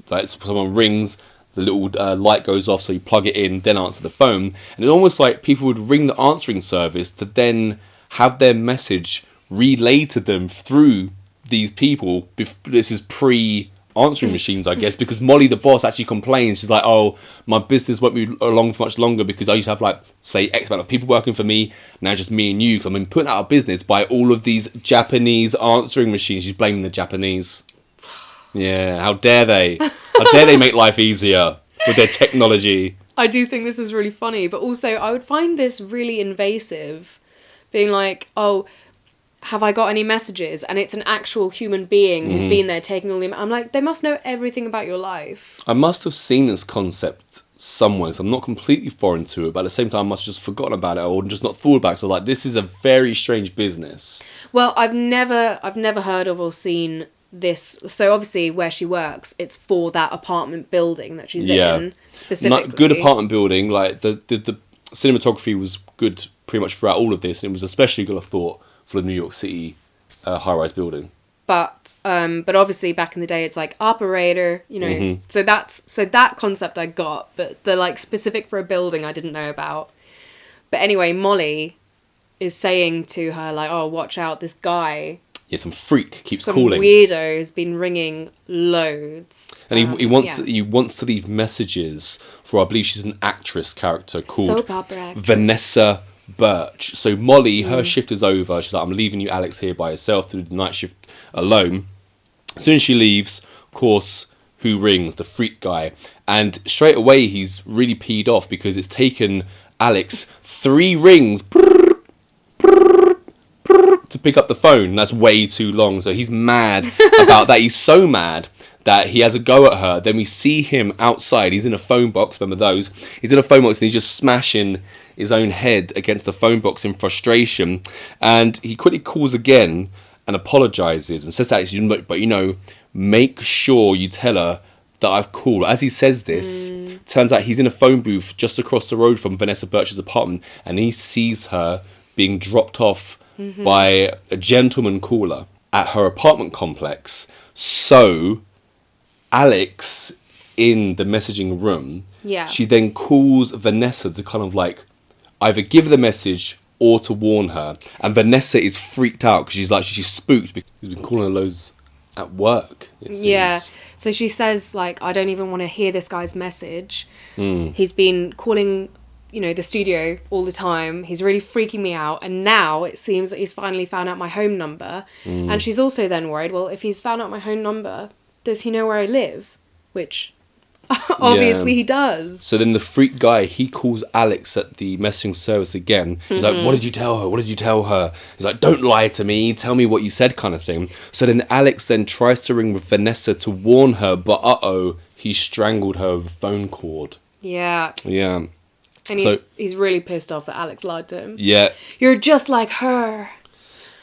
Like someone rings, the little light goes off, so you plug it in, then answer the phone. And it's almost like people would ring the answering service to then have their message relayed to them through these people. This is pre-answering machines, I guess, because Molly, the boss, actually complains. She's like, oh, my business won't be along for much longer because I used to have, like, say, X amount of people working for me. Now just me and you, because I've been put out of business by all of these Japanese answering machines. She's blaming the Japanese. Yeah, how dare they? How dare they make life easier with their technology? I do think this is really funny, but also I would find this really invasive, being like, oh, have I got any messages? And it's an actual human being who's been there taking all the... I'm like, they must know everything about your life. I must have seen this concept somewhere, so I'm not completely foreign to it, but at the same time I must have just forgotten about it or just not thought about it. So like, this is a very strange business. Well, I've never heard of or seen this. So obviously where she works, it's for that apartment building that she's in specifically. Good apartment building. Like the cinematography was good pretty much throughout all of this, and it was especially good, I thought, for the New York City high-rise building. But obviously back in the day, it's like operator, you know. So that concept I got, but the like specific for a building I didn't know about. But anyway, Molly is saying to her like, "Oh, watch out! This guy, some freak keeps some calling. weirdo has been ringing loads." And he wants to leave messages for, I believe she's an actress character called Vanessa Birch. So Molly, her shift is over. She's like, I'm leaving you, Alex, here by yourself to do the night shift alone. As soon as she leaves, of course, who rings? The freak guy. And straight away, he's really peed off because it's taken Alex 3 rings to pick up the phone. That's way too long. So he's mad about that. He's so mad that he has a go at her. Then we see him outside. He's in a phone box. Remember those? He's in a phone box and he's just smashing his own head against the phone box in frustration. And he quickly calls again and apologizes and says that, but make sure you tell her that I've called. As he says this, turns out he's in a phone booth just across the road from Vanessa Birch's apartment, and he sees her being dropped off by a gentleman caller at her apartment complex. So Alex, in the messaging room, she then calls Vanessa to kind of like either give the message or to warn her. And Vanessa is freaked out because she's spooked because he's been calling her loads at work, it seems. Yeah. So she says, like, I don't even want to hear this guy's message. He's been calling, the studio all the time. He's really freaking me out. And now it seems that he's finally found out my home number. And she's also then worried, well, if he's found out my home number, does he know where I live? Which obviously he does. So then the freak guy, he calls Alex at the messaging service again. He's like, what did you tell her? What did you tell her? He's like, don't lie to me. Tell me what you said, kind of thing. So then Alex then tries to ring with Vanessa to warn her, but he strangled her with a phone cord. Yeah. Yeah. And he's really pissed off that Alex lied to him. Yeah. You're just like her.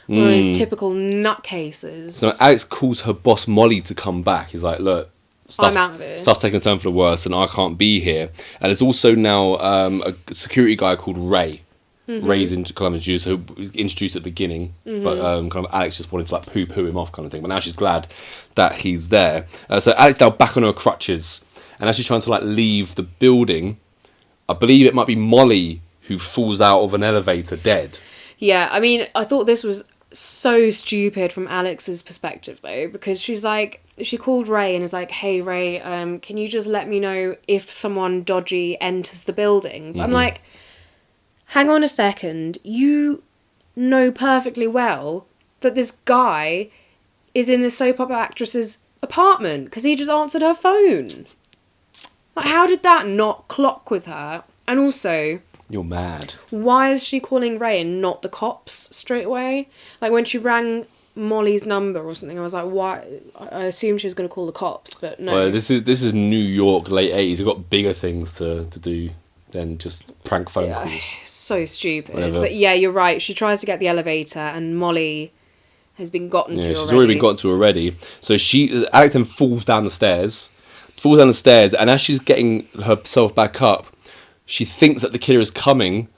One of those typical nutcases. So Alex calls her boss Molly to come back. He's like, look, I'm out of here. Stuff's taking a turn for the worse and I can't be here. And there's also now a security guy called Ray. Ray's introduced at the beginning, but kind of Alex just wanted to like poo him off kind of thing. But now she's glad that he's there. So Alex now back on her crutches. And as she's trying to like leave the building, I believe it might be Molly who falls out of an elevator dead. Yeah, I mean, I thought this was so stupid from Alex's perspective though, because she's like, she called Ray and is like, hey Ray, can you just let me know if someone dodgy enters the building? But I'm like, hang on a second, you know perfectly well that this guy is in the soap opera actress's apartment because he just answered her phone. Like, how did that not clock with her? And also, you're mad. Why is she calling Ray and not the cops straight away? Like, when she rang Molly's number or something, I was like, why? I assumed she was going to call the cops, but no. Well, this is New York, late 80s. They've got bigger things to do than just prank phone calls. So stupid. Whatever. But yeah, you're right. She tries to get the elevator, and Molly has been gotten to already. She's already been gotten to already. So Alex then falls down the stairs, and as she's getting herself back up, she thinks that the killer is coming,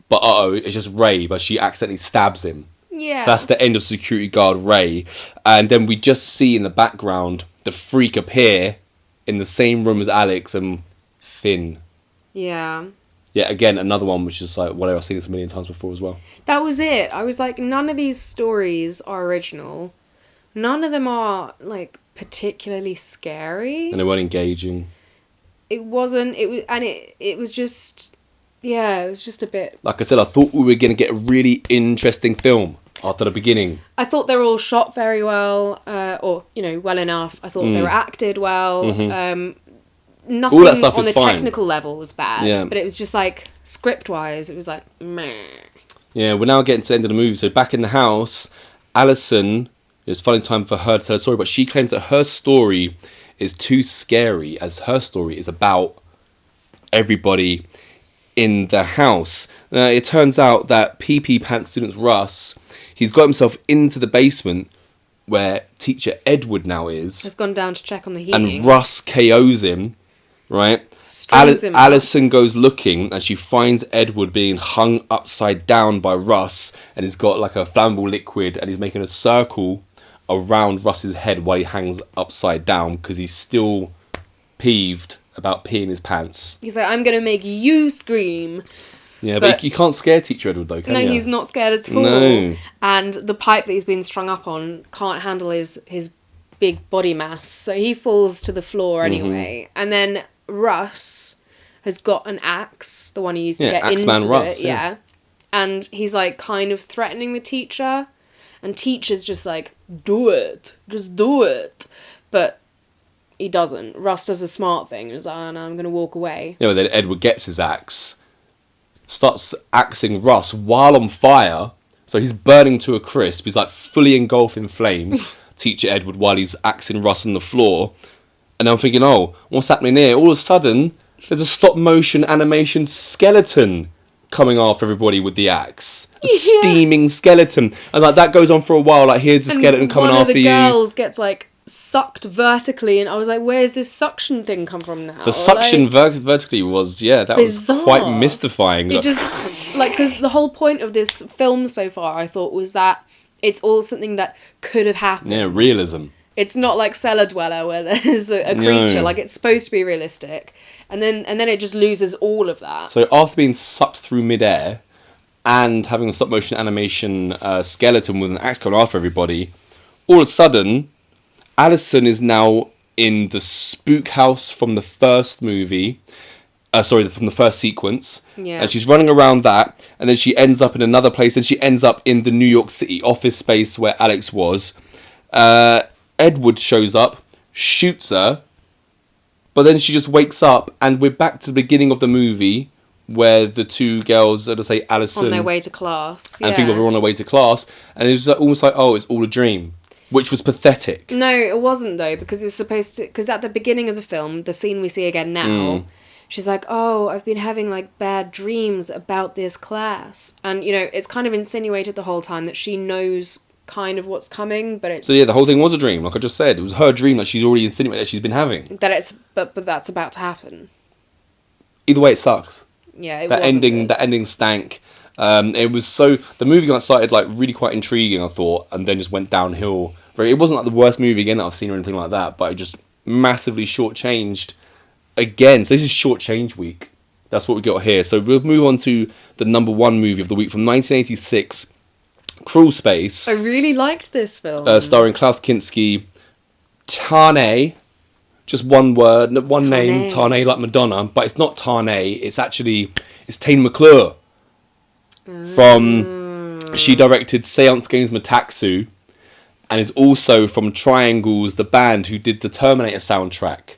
but it's just Ray, but she accidentally stabs him. Yeah. So that's the end of security guard Ray. And then we just see in the background the freak appear in the same room as Alex and Finn. Yeah. Yeah, again, another one which is like, whatever, I've seen this a million times before as well. That was it. I was like, none of these stories are original. None of them are, like, particularly scary. And they weren't engaging. It wasn't. It was just... Yeah, it was just a bit... Like I said, I thought we were going to get a really interesting film after the beginning. I thought they were all shot very well, or, well enough. I thought they were acted well. Mm-hmm. Nothing All that stuff on is the fine. technical level was bad, Yeah. but it was just like script-wise, it was like meh. Yeah, we're now getting to the end of the movie. So back in the house, Alison, it's funny time for her to tell a story, but she claims that her story is too scary, as her story is about everybody in the house. It turns out that PP Pants student Russ, he's got himself into the basement where teacher Edward now is. Has gone down to check on the heating. And Russ KOs him, right? Strings him up. Alison goes looking and she finds Edward being hung upside down by Russ, and he's got like a flammable liquid and he's making a circle around Russ's head while he hangs upside down because he's still peeved about peeing his pants. He's like, I'm going to make you scream. Yeah, but you can't scare teacher Edward though, can you? No, he's not scared at all. No. And the pipe that he's been strung up on can't handle his big body mass, so he falls to the floor anyway. And then Russ has got an axe, the one he used to get into Axeman Russ, it. Yeah. And he's like kind of threatening the teacher, and teacher's just like, do it. Just do it. But he doesn't. Russ does a smart thing. He's like, oh, no, I'm going to walk away. Yeah, but then Edward gets his axe, starts axing Russ while on fire, so he's burning to a crisp. He's like fully engulfed in flames, teacher Edward, while he's axing Russ on the floor. And I'm thinking, oh, what's happening here? All of a sudden, there's a stop motion animation skeleton coming after everybody with the axe. A steaming skeleton. And like that goes on for a while. Like, here's the skeleton coming after you. One of the girls gets like sucked vertically, and I was like, where's this suction thing come from now? The suction vertically was, that bizarre. was quite mystifying. It just, like, because the whole point of this film so far, I thought, was that it's all something that could have happened. Yeah, realism. It's not like Cellar Dweller where there's a creature. No. Like, it's supposed to be realistic. And then it just loses all of that. So after being sucked through midair and having a stop motion animation skeleton with an axe coming after everybody, all of a sudden, Alison is now in the spook house from the first movie. From the first sequence. Yeah. And she's running around that, and then she ends up in another place, and she ends up in the New York City office space where Alex was. Edward shows up, shoots her, but then she just wakes up, and we're back to the beginning of the movie where the two girls, let's say Alison, on their way to class. and people were on their way to class, and it was almost like, oh, it's all a dream. Which was pathetic. No, it wasn't though, because it was supposed to. Because at the beginning of the film, the scene we see again now, she's like, "Oh, I've been having like bad dreams about this class," and it's kind of insinuated the whole time that she knows kind of what's coming, but it's So yeah, the whole thing was a dream. Like I just said, it was her dream that she's already insinuated that she's been having. but that's about to happen. Either way, it sucks. Yeah, that ending stank. It was the movie started like really quite intriguing, I thought, and then just went downhill. It wasn't like the worst movie again that I've seen or anything like that, but it just massively shortchanged again. So this is shortchange week. That's what we got here. So we'll move on to the number one movie of the week from 1986, Crawlspace. I really liked this film. Starring Klaus Kinski, Tane. Just one word, one name, Tane like Madonna, but it's not Tane. It's Tane McClure. She directed Seance Games Metaxu, and is also from Triangles, the band who did the Terminator soundtrack.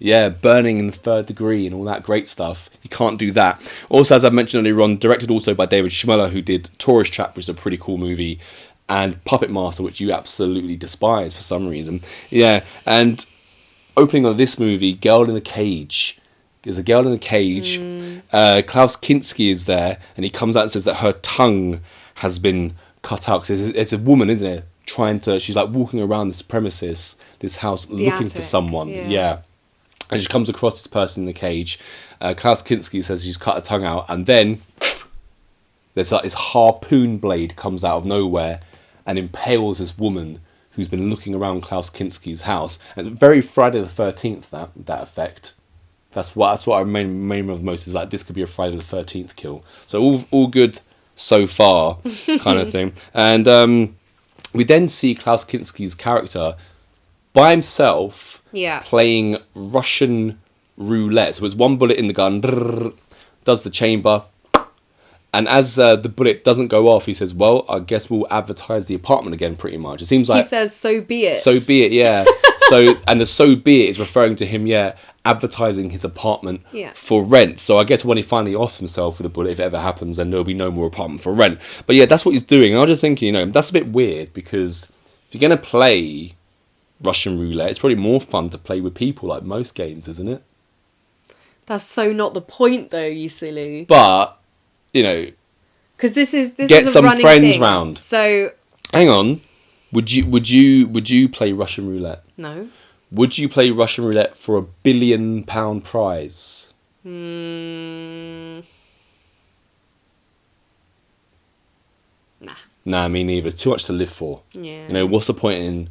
Yeah, Burning in the Third Degree and all that great stuff. You can't do that. Also, as I mentioned earlier on, directed also by David Schmeller, who did Tourist Trap, which is a pretty cool movie, and Puppet Master, which you absolutely despise for some reason. Yeah, and opening of this movie, Girl in the Cage. There's a girl in a cage. Klaus Kinski is there, and he comes out and says that her tongue has been cut out. Because it's a woman, isn't it? She's like walking around this premises, this house, looking attic, for someone. Yeah. And she comes across this person in the cage. Klaus Kinski says she's cut her tongue out, and then there's like this harpoon blade comes out of nowhere and impales this woman who's been looking around Klaus Kinski's house. And it's very Friday the 13th, that effect. That's what I remember the most, is like, this could be a Friday the 13th kill. So all good so far, kind of thing. And we then see Klaus Kinski's character by himself playing Russian roulette. So it's one bullet in the gun, does the chamber. And as the bullet doesn't go off, he says, well, I guess we'll advertise the apartment again, pretty much. It seems like... He says, so be it. So be it, yeah. And the so be it is referring to him, advertising his apartment for rent. So I guess when he finally offs himself with a bullet, if it ever happens, then there'll be no more apartment for rent. But yeah, that's what he's doing. And I was just thinking, that's a bit weird, because if you're going to play Russian roulette, it's probably more fun to play with people, like most games, isn't it? That's so not the point, though, you silly. But... because this is get a some running friends thing. round. So hang on, would you play Russian roulette? No. Would you play Russian roulette for £1 billion prize? Nah, me neither. It's too much to live for. Yeah. What's the point in $1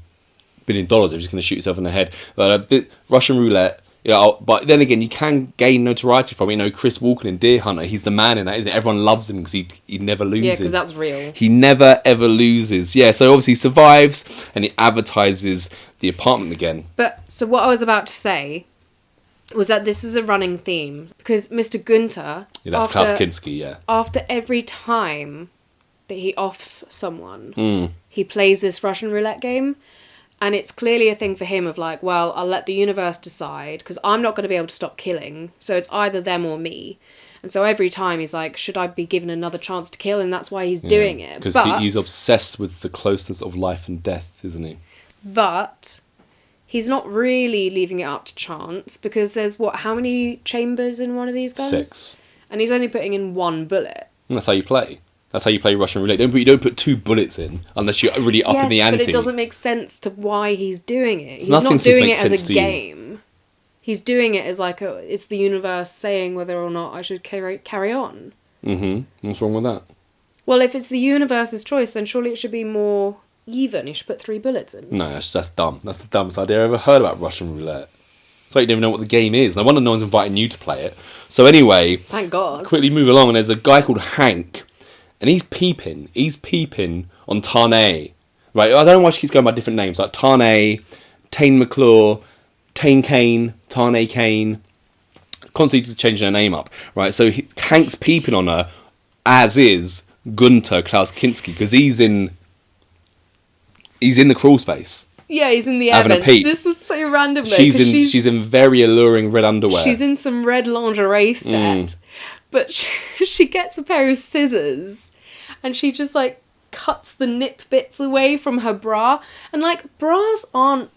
billion if you're just going to shoot yourself in the head? But Russian roulette. But then again, you can gain notoriety from it. Chris Walken in Deer Hunter, he's the man in that, isn't it? Everyone loves him because he never loses. Yeah, because that's real. He never, ever loses. Yeah, so obviously he survives and he advertises the apartment again. But, so what I was about to say was that this is a running theme. Because Mr. Gunther... Yeah, that's Klaus Kinski, yeah. After every time that he offs someone, he plays this Russian roulette game. And it's clearly a thing for him of like, well, I'll let the universe decide because I'm not going to be able to stop killing. So it's either them or me. And so every time he's like, should I be given another chance to kill? And that's why he's doing it. Because he's obsessed with the closeness of life and death, isn't he? But he's not really leaving it up to chance because there's how many chambers in one of these guns? 6. And he's only putting in 1 bullet. And that's how you play. That's how you play Russian roulette. You don't put 2 bullets in unless you're really up in the ante. But it doesn't make sense to why he's doing it. He's not doing it as a game. He's doing it as like it's the universe saying whether or not I should carry on. What's wrong with that? Well, if it's the universe's choice, then surely it should be more even. You should put 3 bullets in. No, that's dumb. That's the dumbest idea I've ever heard about Russian roulette. It's like you don't even know what the game is. No wonder no one's inviting you to play it. So anyway... Thank God. Quickly move along, and there's a guy called Hank... And he's peeping on Tarnay. Right, I don't know why she keeps going by different names. Like Tarnay, Tane McClure, Tane Kane, Tarnay Kane. Constantly changing her name up. Right, so Hank's peeping on her, as is Gunther Klaus Kinski, because he's in the crawl space. Yeah, he's in the having Evans. A peep. This was so random though. She's in very alluring red underwear. She's in some red lingerie set. But she gets a pair of scissors and she just like cuts the nip bits away from her bra. And like bras aren't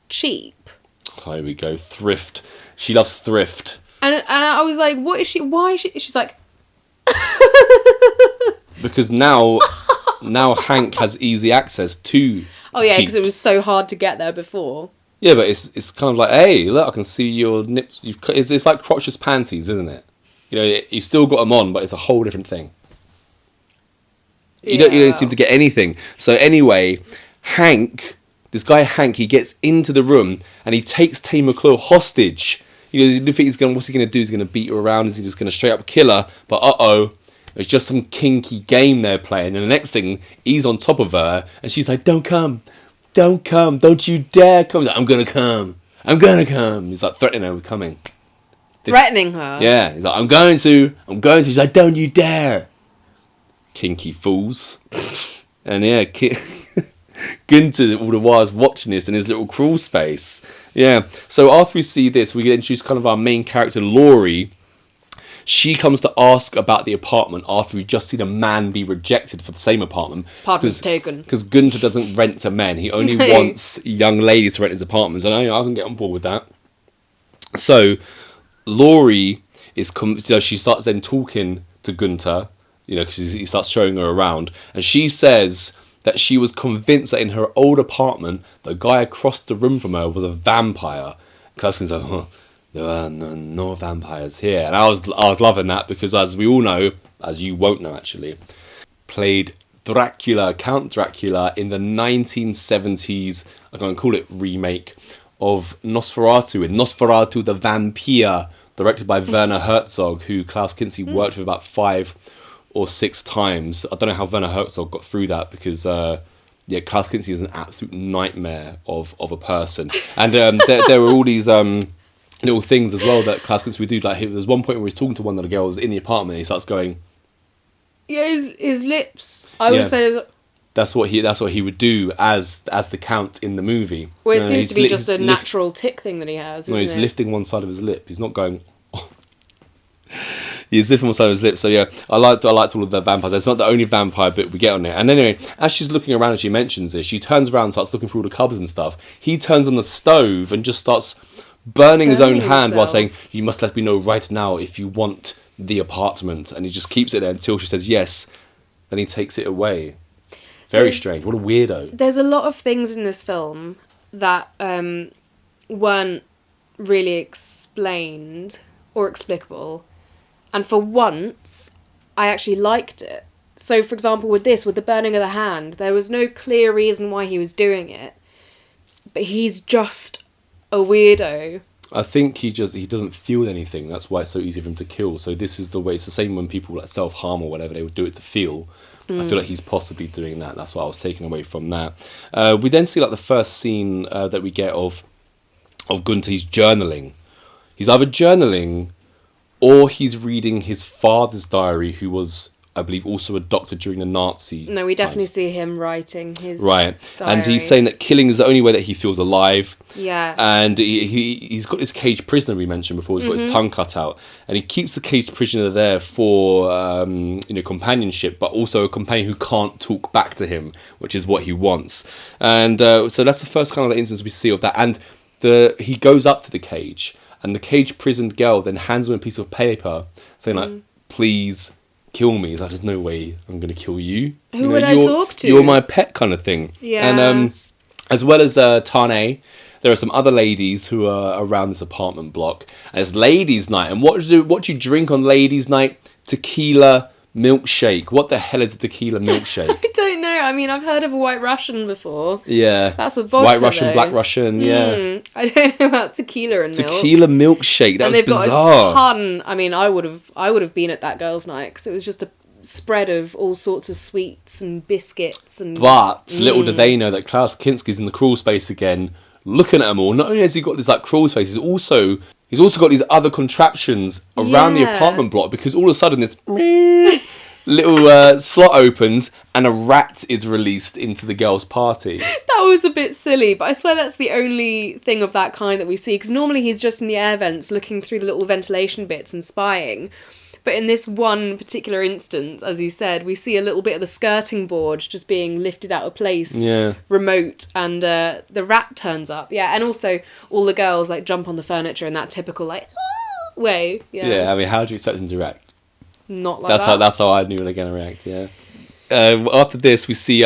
cheap. Oh, here we go. Thrift. She loves thrift. And I was like, what is she? Why is she? She's like... Because now Hank has easy access to... Oh yeah, because it was so hard to get there before. Yeah, but it's kind of like, hey, look, I can see your nips. It's like crotchless panties, isn't it? You still got them on, but it's a whole different thing. You don't seem to get anything. So anyway, this guy Hank, he gets into the room and he takes Tane McClure hostage. You think what's he going to do? He's going to beat her around? Is he just going to straight up kill her? But it's just some kinky game they're playing. And the next thing, he's on top of her and she's like, don't come, don't you dare come. He's like, I'm going to come. He's like threatening her with coming. Threatening her? Yeah. He's like, I'm going to. He's like, don't you dare. Kinky fools. And yeah, Gunther all the while is watching this in his little crawl space. Yeah. So after we see this, we get introduced kind of our main character, Laurie. She comes to ask about the apartment after we've just seen a man be rejected for the same apartment. Apartment's taken. Because Gunther doesn't rent to men. He only wants young ladies to rent his apartments. And I can get on board with that. So Laurie she starts then talking to Gunter, because he starts showing her around, and she says that she was convinced that in her old apartment, the guy across the room from her was a vampire. Kirsten's like, there are no vampires here, and I was loving that because, as we all know, as you won't know actually, played Count Dracula in the 1970s. I can't call it remake of Nosferatu, in Nosferatu the Vampire, directed by Werner Herzog, who Klaus Kinski worked with about 5 or 6 times. I don't know how Werner Herzog got through that because, Klaus Kinski is an absolute nightmare of a person. And there were all these little things as well that Klaus Kinski would do. Like, there's one point where he's talking to one of the girls in the apartment and he starts going... Yeah, his lips. I would say... That's what he would do as the Count in the movie. Well, it seems to be just a natural tick thing that he has, isn't he's lifting one side of his lip. He's not going... He's lifting one side of his lips. So yeah, I liked all of the vampires. It's not the only vampire bit we get on it. And anyway, as she's looking around and she mentions this, she turns around and starts looking through all the cupboards and stuff. He turns on the stove and just starts burning his own hand while saying, "You must let me know right now if you want the apartment." And he just keeps it there until she says yes. Then he takes it away. Very strange. What a weirdo. There's a lot of things in this film that weren't really explained or explicable. And for once, I actually liked it. So, for example, with the burning of the hand, there was no clear reason why he was doing it. But he's just a weirdo. I think he doesn't feel anything. That's why it's so easy for him to kill. So this is the way. It's the same when people like self-harm or whatever, they would do it to feel. I feel like he's possibly doing that. That's what I was taken away from that. We then see like the first scene that we get of Gunter. He's journaling. He's either journaling or he's reading his father's diary, who was, I believe, also a doctor during the Nazi No, we definitely times. See him writing his diary. And he's saying that killing is the only way that he feels alive. Yeah. And he's got this caged prisoner we mentioned before. He's got his tongue cut out. And he keeps the caged prisoner there for companionship, but also a companion who can't talk back to him, which is what he wants. And so that's the first kind of instance we see of that. And he goes up to the cage, and the cage prisoned girl then hands him a piece of paper saying like, "Please kill me." He's like, "There's no way I'm going to kill you. Who would I talk to? You're my pet," kind of thing. Yeah. And as well as Tane, there are some other ladies who are around this apartment block. And it's ladies' night. And what do you drink on ladies' night? Tequila milkshake. What the hell is a tequila milkshake? I don't know. I mean, I've heard of a White Russian before. Yeah. That's with vodka, White Russian, though. Black Russian, yeah. I don't know about tequila and milk. Tequila milkshake. That and was they've bizarre. got a ton. I mean, I would have been at that girls' night because it was just a spread of all sorts of sweets and biscuits and. But little did they know that Klaus Kinski's in the Crawlspace again, looking at them all. Not only has he got this like Crawlspace, he's also got these other contraptions around the apartment block, because all of a sudden this little slot opens and a rat is released into the girls' party. That was a bit silly, but I swear that's the only thing of that kind that we see, because normally he's just in the air vents looking through the little ventilation bits and spying. But in this one particular instance, as you said, we see a little bit of the skirting board just being lifted out of place, remote, and the rat turns up. Yeah, and also all the girls like jump on the furniture in that typical like way. Yeah, I mean, how do you expect them to react? Not like that. That's how I knew they were going to react. Yeah. After this, we see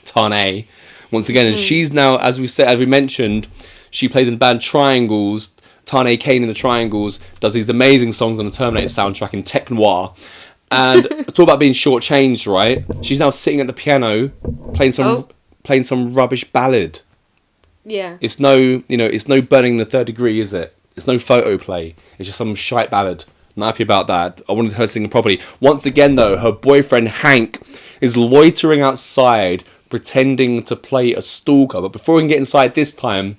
Tane once again, and she's now, as we mentioned, she played in the band Triangles. Tane Kane in the Triangles does these amazing songs on the Terminator soundtrack in Tech Noir. And talk about being shortchanged, right? She's now sitting at the piano playing some rubbish ballad. Yeah. It's no Burning the Third Degree, is it? It's no photo play. It's just some shite ballad. I'm not happy about that. I wanted her singing properly. Once again, though, her boyfriend Hank is loitering outside, pretending to play a stalker. But before he can get inside this time,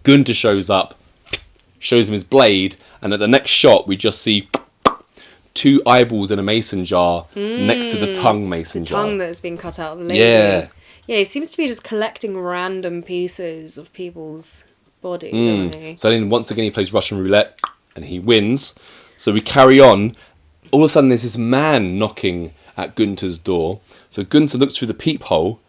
Gunter shows up, shows him his blade, and at the next shot, we just see 2 eyeballs in a mason jar next to the tongue mason jar. The tongue that's been cut out of the lady. Yeah. Yeah, he seems to be just collecting random pieces of people's body, doesn't he? So then once again, he plays Russian roulette, and he wins. So we carry on. All of a sudden, there's this man knocking at Gunter's door. So Gunter looks through the peephole,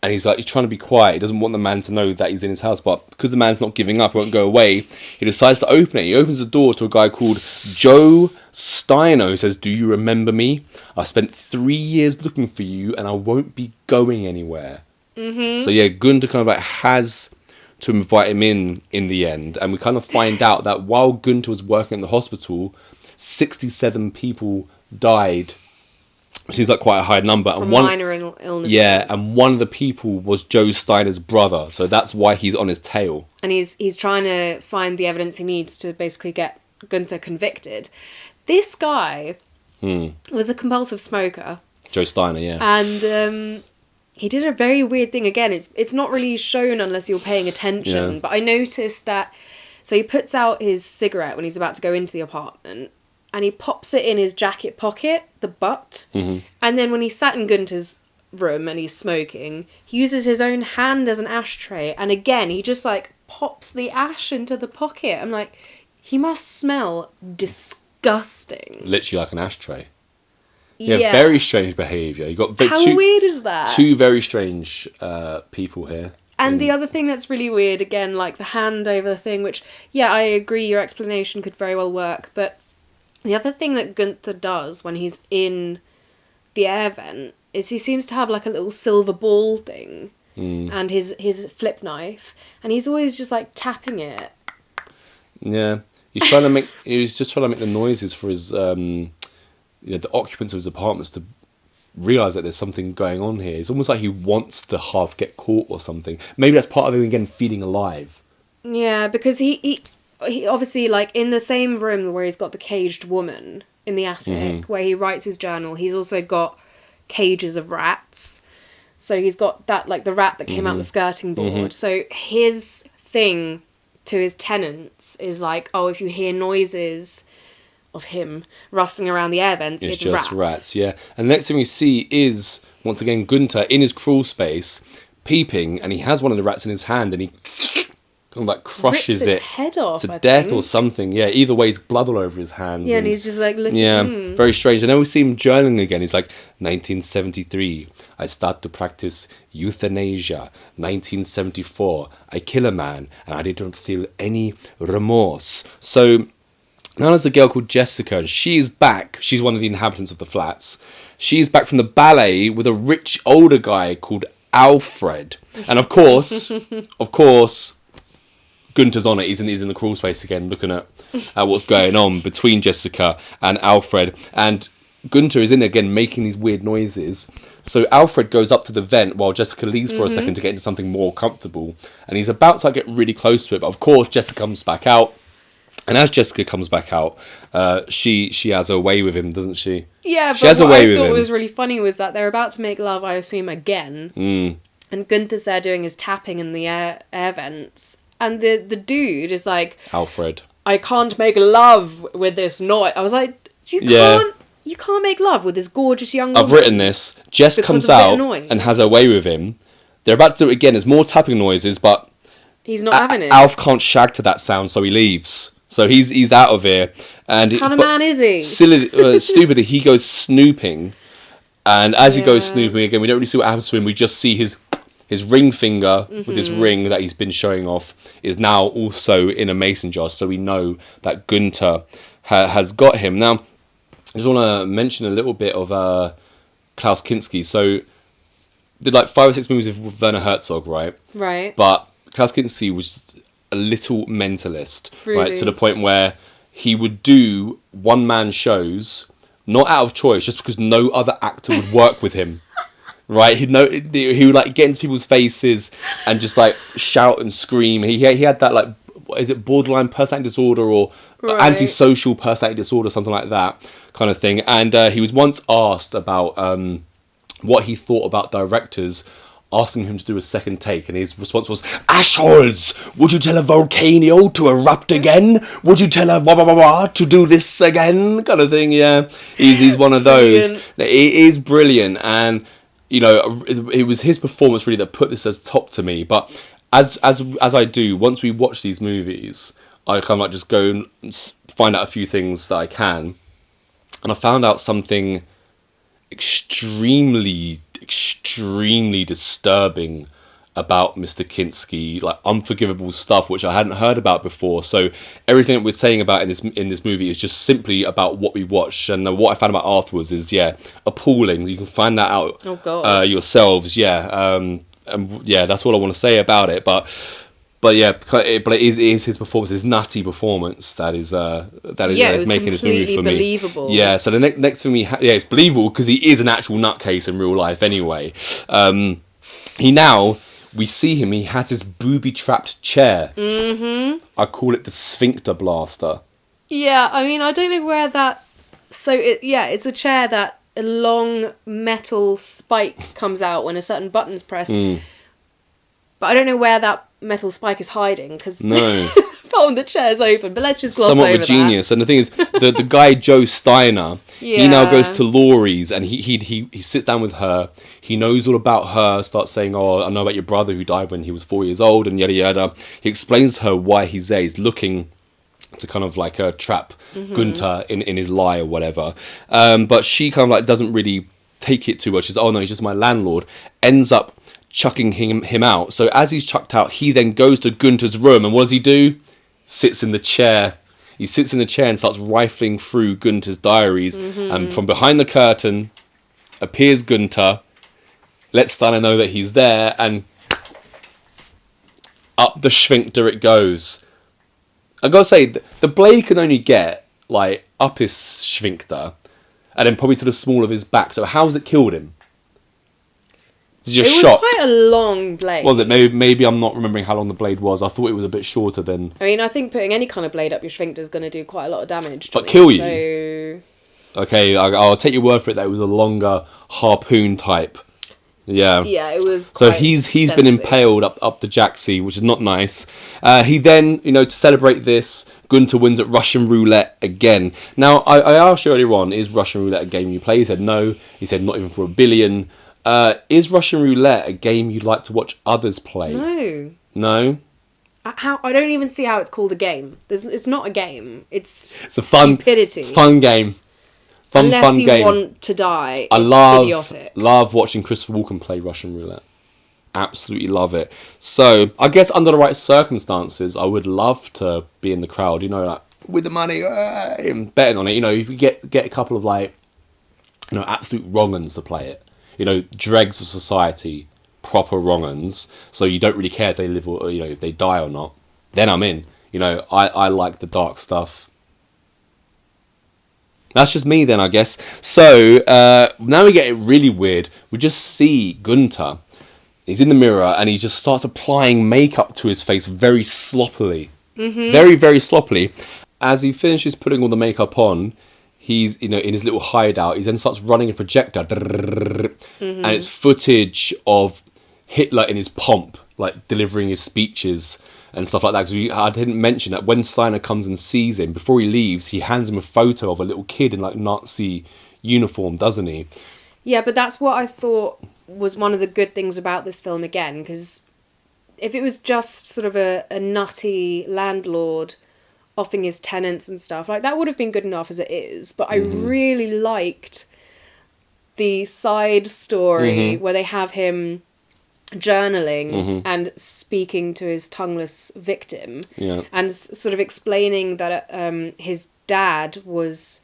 And he's trying to be quiet. He doesn't want the man to know that he's in his house. But because the man's not giving up, he won't go away, he decides to open it. He opens the door to a guy called Joe Steiner, who says, "Do you remember me? I spent 3 years looking for you, and I won't be going anywhere." Mm-hmm. So yeah, Gunther kind of like has to invite him in the end. And we kind of find out that while Gunther was working in the hospital, 67 people died. Seems like quite a high number. From minor illnesses. Yeah, and one of the people was Joe Steiner's brother, so that's why he's on his tail. And he's trying to find the evidence he needs to basically get Gunther convicted. This guy was a compulsive smoker. Joe Steiner, yeah. And he did a very weird thing. Again, it's not really shown unless you're paying attention, but I noticed that... So he puts out his cigarette when he's about to go into the apartment, and he pops it in his jacket pocket, the butt. Mm-hmm. And then when he sat in Gunther's room and he's smoking, he uses his own hand as an ashtray. And again, he just like pops the ash into the pocket. I'm like, he must smell disgusting. Literally like an ashtray. Yeah, very strange behaviour. You got How weird is that? Two very strange people here. And the other thing that's really weird, again, like the hand over the thing, which, yeah, I agree, your explanation could very well work, but the other thing that Gunther does when he's in the air vent is he seems to have like a little silver ball thing and his flip knife, and he's always just like tapping it. Yeah, he was just trying to make the noises for his the occupants of his apartments to realise that there's something going on here. It's almost like he wants to half get caught or something. Maybe that's part of him again feeling alive. Yeah, because he obviously, like, in the same room where he's got the caged woman in the attic, where he writes his journal, he's also got cages of rats. So he's got that, like, the rat that came out the skirting board. So his thing to his tenants is like, oh, if you hear noises of him rustling around the air vents, it's just rats. Yeah. And the next thing we see is, once again, Gunther in his crawl space, peeping, and he has one of the rats in his hand, and he... kind of like crushes its head off, to death or something. Yeah, either way, he's blood all over his hands. Yeah, and he's just like looking. Yeah, very strange. And then we see him journaling again. He's like, 1973, I start to practice euthanasia. 1974, I kill a man and I didn't feel any remorse. So now there's a girl called Jessica, and she's back. She's one of the inhabitants of the flats. She's back from the ballet with a rich older guy called Alfred. And of course, Gunther's on it. He's in the crawl space again, looking at what's going on between Jessica and Alfred. And Gunther is in there again, making these weird noises. So Alfred goes up to the vent while Jessica leaves for a second to get into something more comfortable. And he's about to like, get really close to it. But of course, Jessica comes back out. And as Jessica comes back out, she has her way with him, doesn't she? Yeah, but what I thought was really funny was that they're about to make love, I assume, again. And Gunther's there doing his tapping in the air vents. And the dude is like... Alfred. I can't make love with this noise. I was like, you can't make love with this gorgeous young woman. I've written this. Jess comes out and has her way with him. They're about to do it again. There's more tapping noises, but... He's not having it. Alf can't shag to that sound, so he leaves. So he's out of here. And what kind of man is he? Stupidly, he goes snooping. And as he goes snooping again, we don't really see what happens to him. We just see his ring finger with his ring that he's been showing off is now also in a mason jar, so we know that Gunther has got him. Now, I just want to mention a little bit of Klaus Kinski. So, did like 5 or 6 movies with Werner Herzog, right? Right. But Klaus Kinski was a little mentalist, right? To the point where he would do one-man shows, not out of choice, just because no other actor would work with him. Right, he would like get into people's faces and just like shout and scream. He had that like, is it borderline personality disorder or antisocial personality disorder, something like that kind of thing. And he was once asked about what he thought about directors asking him to do a second take, and his response was, "Assholes! Would you tell a volcano to erupt again? Would you tell a to do this again?" Kind of thing. Yeah, he's one of those. It is brilliant. And you know, it was his performance really that put this as top to me. But as I do, once we watch these movies, I kind of like just go and find out a few things that I can. And I found out something extremely extremely disturbing about Mr. Kinski, like unforgivable stuff which I hadn't heard about before. So everything that we're saying about in this movie is just simply about what we watched, and what I found out afterwards is appalling. You can find that out yourselves. And that's all I want to say about it. But it is his performance, his nutty performance that is making this movie for me. Believable. Yeah. So the next thing it's believable because he is an actual nutcase in real life anyway. We see him, he has his booby-trapped chair. Mm-hmm. I call it the sphincter blaster. Yeah, I mean, I don't know where that... it's a chair that a long metal spike comes out when a certain button's pressed. Mm. But I don't know where that metal spike is hiding, because no. bottom of the chair's open. But let's just gloss Somewhat over of a genius. And the thing is, the guy Joe Steiner, he now goes to Laurie's and he sits down with her. He knows all about her, starts saying, oh, I know about your brother who died when he was 4 years old, and yada yada. He explains to her why he's there. He's looking to kind of like trap Gunther in his lie or whatever. But she kind of like doesn't really take it too much. She's, oh no, he's just my landlord. Ends up chucking him out. So as he's chucked out, he then goes to Gunther's room, and what does he do? Sits in the chair. He sits in the chair and starts rifling through Gunther's diaries. And from behind the curtain appears Gunther, lets Steiner know that he's there, and up the sphincter it goes. I gotta say, the blade can only get like up his sphincter and then probably to the small of his back. So how's it killed him? It was quite a long blade. Was it? Maybe I'm not remembering how long the blade was. I thought it was a bit shorter than... I mean, I think putting any kind of blade up your sphincter is going to do quite a lot of damage. But kill you? So... Okay, I'll take your word for it that it was a longer harpoon type. Yeah. Yeah, it was So he's been impaled up the jacksie, which is not nice. He then, to celebrate this, Gunther wins at Russian roulette again. Now, I asked you earlier on, is Russian roulette a game you play? He said no. He said not even for $1 billion. Is Russian roulette a game you'd like to watch others play? No. No? I don't even see how it's called a game. It's not a game. It's a fun game. Unless you game. Want to die, it's idiotic. Love watching Christopher Walken play Russian roulette. Absolutely love it. So, I guess under the right circumstances, I would love to be in the crowd, like, with the money, and betting on it. If you get a couple of, like, absolute wrong-uns to play it. Dregs of society, proper wrong-uns, so you don't really care if they live or, if they die or not. Then I'm in. I like the dark stuff. That's just me then, I guess. So, now we get it really weird. We just see Gunther. He's in the mirror and he just starts applying makeup to his face very sloppily. Mm-hmm. Very, very sloppily. As he finishes putting all the makeup on, he's in his little hideout. He then starts running a projector. And it's footage of Hitler in his pomp, like delivering his speeches and stuff like that. Because I didn't mention that when Steiner comes and sees him, before he leaves, he hands him a photo of a little kid in like Nazi uniform, doesn't he? Yeah, but that's what I thought was one of the good things about this film again. Because if it was just sort of a nutty landlord offing his tenants and stuff, like that would have been good enough as it is. But I really liked the side story where they have him journaling and speaking to his tongueless victim, and sort of explaining that his dad was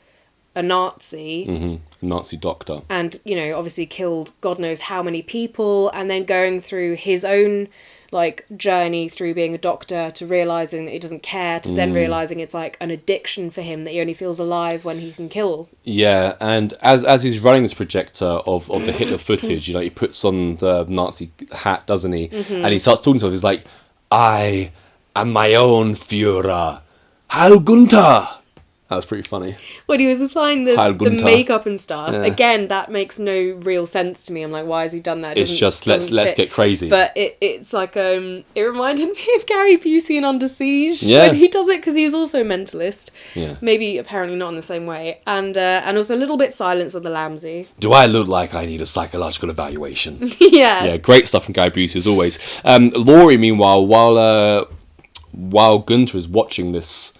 a Nazi, Nazi doctor, and obviously killed God knows how many people, and then going through his own like journey through being a doctor to realizing that he doesn't care, to then realizing it's like an addiction for him, that he only feels alive when he can kill. Yeah, and as he's running this projector of the Hitler footage, he puts on the Nazi hat, doesn't he? And he starts talking to him. He's like, I am my own Führer, Heil Gunther. That was pretty funny. When he was applying the makeup and stuff, again, that makes no real sense to me. I'm like, why has he done that? It's just, let's get crazy. But it's like, it reminded me of Gary Busey in Under Siege. When he does it, because he's also a mentalist. Yeah. Maybe, apparently not in the same way. And also a little bit Silence of the Lambsy. Do I look like I need a psychological evaluation? Yeah. Yeah, great stuff from Gary Busey, as always. Laurie, meanwhile, while Gunther is watching this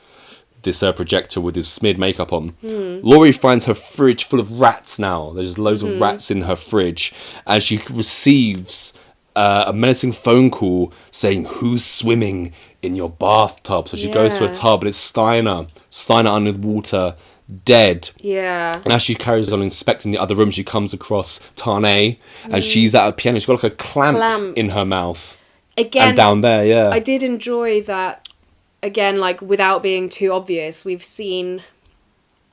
this projector with his smeared makeup on. Laurie finds her fridge full of rats now. There's loads of rats in her fridge, and she receives a menacing phone call saying, "Who's swimming in your bathtub?" So she goes to a tub, and it's Steiner under the water, dead. Yeah. And as she carries on inspecting the other room, she comes across Tane, and she's at a piano. She's got like a clamp in her mouth. Again, and down there, yeah. I did enjoy that. Again, like, without being too obvious, we've seen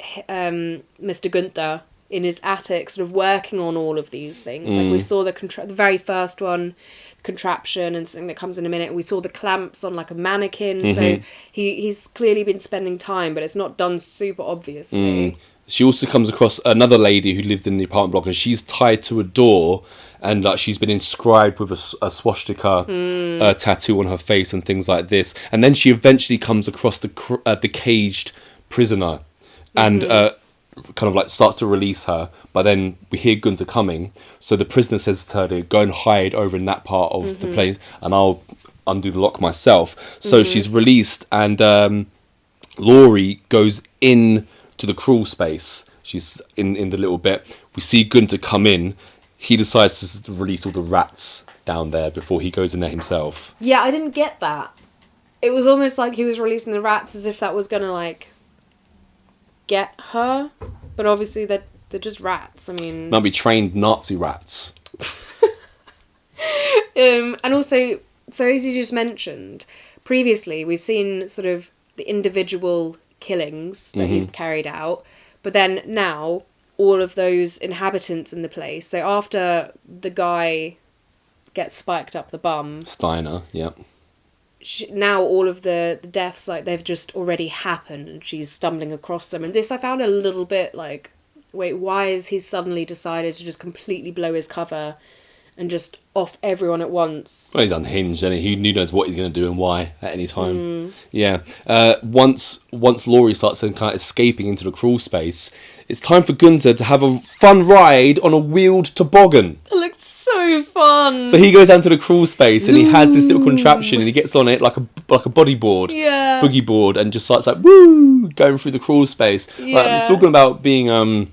Mr. Gunther in his attic sort of working on all of these things. Like, we saw the very first one, contraption, and something that comes in a minute. We saw the clamps on like a mannequin. So he's clearly been spending time, but it's not done super obviously. She also comes across another lady who lived in the apartment block, and she's tied to a door, and like she's been inscribed with a swastika tattoo on her face and things like this. And then she eventually comes across the caged prisoner, and kind of like starts to release her. But then we hear Gunther coming, so the prisoner says to her to go and hide over in that part of the place, and I'll undo the lock myself. So she's released, and Laurie goes in to the crawl space. She's in the little bit. We see Gunther come in. He decides to release all the rats down there before he goes in there himself. Yeah, I didn't get that. It was almost like he was releasing the rats as if that was gonna like get her, but obviously they're just rats. I mean, might be trained Nazi rats. And also, so as you just mentioned previously, we've seen sort of the individual killings that he's carried out, but then now all of those inhabitants in the place. So after the guy gets spiked up the bum, Steiner, yeah. Now all of the deaths, like, they've just already happened, and she's stumbling across them. And this I found a little bit like, wait, why has he suddenly decided to just completely blow his cover and just off everyone at once? Well, he's unhinged, and he knows what he's going to do and why at any time. Yeah. Once Laurie starts kind of escaping into the crawl space, it's time for Gunther to have a fun ride on a wheeled toboggan. It looked so fun. So he goes down to the crawl space, and he has this little contraption, and he gets on it like a bodyboard, boogie board, and just starts like woo going through the crawl space. Yeah. Like, talking about being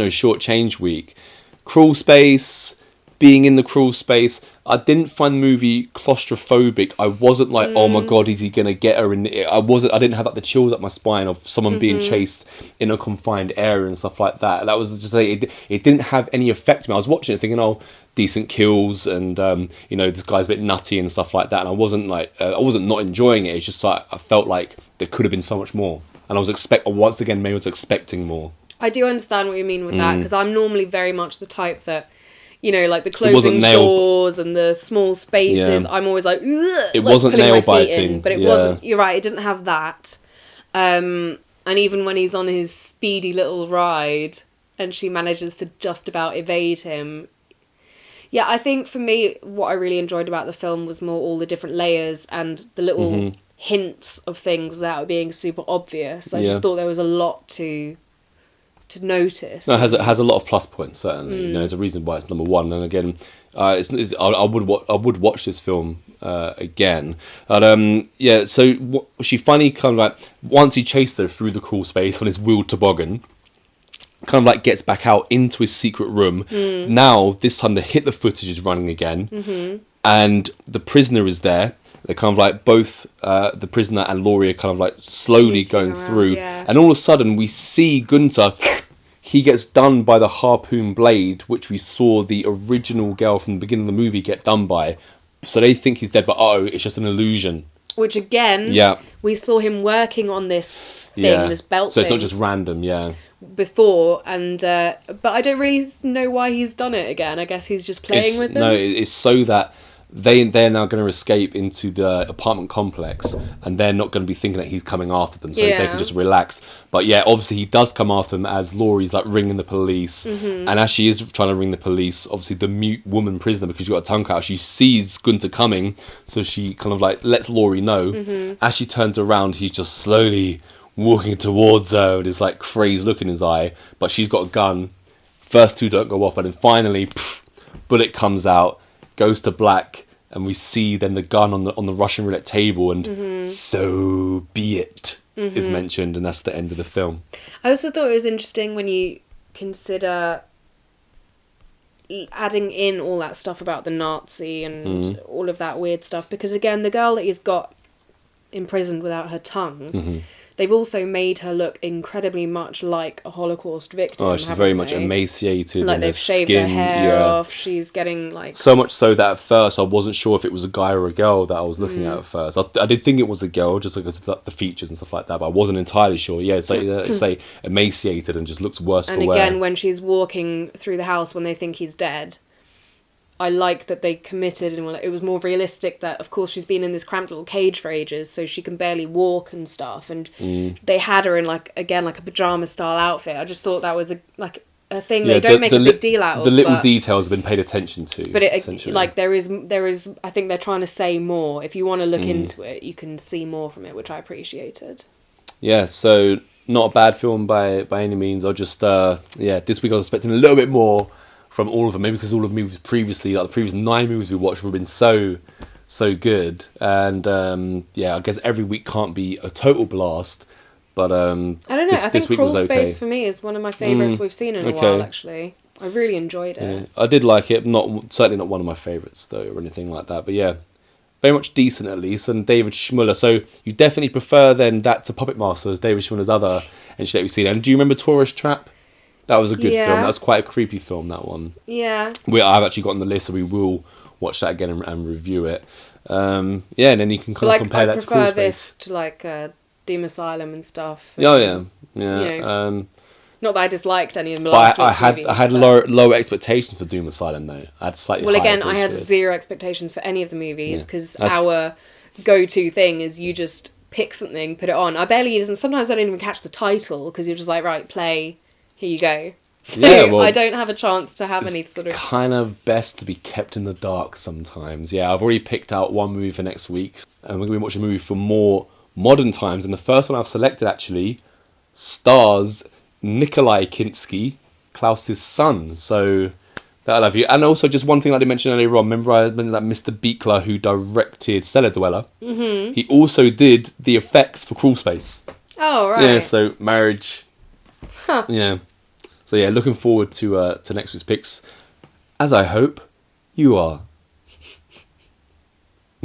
short change week, crawl space. Being in the crawl space, I didn't find the movie claustrophobic. I wasn't like, oh my god, is he gonna get her in? I didn't have like the chills up my spine of someone being chased in a confined area and stuff like that. That was just like, it didn't have any effect on me. I was watching it thinking, oh, decent kills, and this guy's a bit nutty and stuff like that. And I wasn't not enjoying it. It's just like I felt like there could have been so much more, and I was expecting more. I do understand what you mean with that, because I'm normally very much the type that, like the closing doors and the small spaces, I'm always like, ugh, it wasn't nail biting, but it wasn't. You're right, it didn't have that. And even when he's on his speedy little ride and she manages to just about evade him. Yeah, I think for me, what I really enjoyed about the film was more all the different layers and the little hints of things without being super obvious. I just thought there was a lot to notice. No, it has a lot of plus points, certainly. There's a reason why it's number one, and again, I would watch this film again. But so she finally kind of like, once he chased her through the crawl space on his wheeled toboggan, kind of like gets back out into his secret room. Now this time the footage is running again, and the prisoner is there. They're kind of like both the prisoner and Laurie are kind of like slowly going through. And all of a sudden we see Gunther, he gets done by the harpoon blade, which we saw the original girl from the beginning of the movie get done by. So they think he's dead, but it's just an illusion. Which again, we saw him working on this thing, this belt so thing. So it's not just random, before, and but I don't really know why he's done it again. I guess he's just playing with them. No, it's so that they're now going to escape into the apartment complex, and they're not going to be thinking that he's coming after them, so they can just relax. But obviously he does come after them as Laurie's like ringing the police, and as she is trying to ring the police, obviously the mute woman prisoner, because she got a tongue out, she sees Gunther coming, so she kind of like lets Laurie know. As she turns around, he's just slowly walking towards her with this like crazed look in his eye, but she's got a gun. First two don't go off, but then finally bullet comes out, goes to black, and we see then the gun on the Russian roulette table, and so be it. is mentioned, and that's the end of the film. I also thought it was interesting when you consider adding in all that stuff about the Nazi and all of that weird stuff, because again, the girl that he's got imprisoned without her tongue, they've also made her look incredibly much like a Holocaust victim. Oh, she's very much emaciated. Like, and they've shaved skin, her hair off. She's getting, like... So much so that at first I wasn't sure if it was a guy or a girl that I was looking at first. I did think it was a girl, just because of the features and stuff like that, but I wasn't entirely sure. Yeah, it's like emaciated and just looks worse for wear. And again, when she's walking through the house when they think he's dead, I like that they committed, and it was more realistic that, of course, she's been in this cramped little cage for ages, so she can barely walk and stuff, and they had her in, like a pyjama style outfit. I just thought that was a thing they don't make a big deal out of. The little details have been paid attention to, but there is I think they're trying to say more. If you want to look into it, you can see more from it, which I appreciated. Yeah, so not a bad film by any means. I just this week I was expecting a little bit more from all of them, maybe because all of the movies previously, like the previous 9 movies we watched, have been so good. And I guess every week can't be a total blast, but I don't know. I think Crawlspace for me is one of my favourites we've seen in a while. Actually, I really enjoyed it. I did like it. Certainly not one of my favourites though, or anything like that. But yeah, very much decent at least. And David Schmuller. So you definitely prefer then that to Puppet Masters, David Schmuller's other entry that we've seen. And do you remember Tourist Trap? That was a good film. That was quite a creepy film, that one. Yeah. I've actually got on the list, so we will watch that again and review it. And then you can kind of compare that to Crawlspace. I prefer this to Doom Asylum and stuff. And, yeah. Not that I disliked any of the last movies. I had lower expectations for Doom Asylum though. I had slightly higher again, I had zero expectations for any of the movies, because our go-to thing is you just pick something, put it on. I barely even, sometimes I don't even catch the title, because you're just like, right, play, here you go. So I don't have a chance to have any sort of... It's kind of best to be kept in the dark sometimes. Yeah, I've already picked out one movie for next week, and we're going to be watching a movie for more modern times. And the first one I've selected, actually, stars Nikolai Kinski, Klaus's son. So that'll have you. And also, just one thing I didn't mention earlier on, remember I mentioned that Mr. Beekler, who directed Cellar Dweller, he also did the effects for Crawlspace. Oh, right. Yeah, so Marriage... Yeah. So yeah, looking forward to next week's picks, as I hope you are.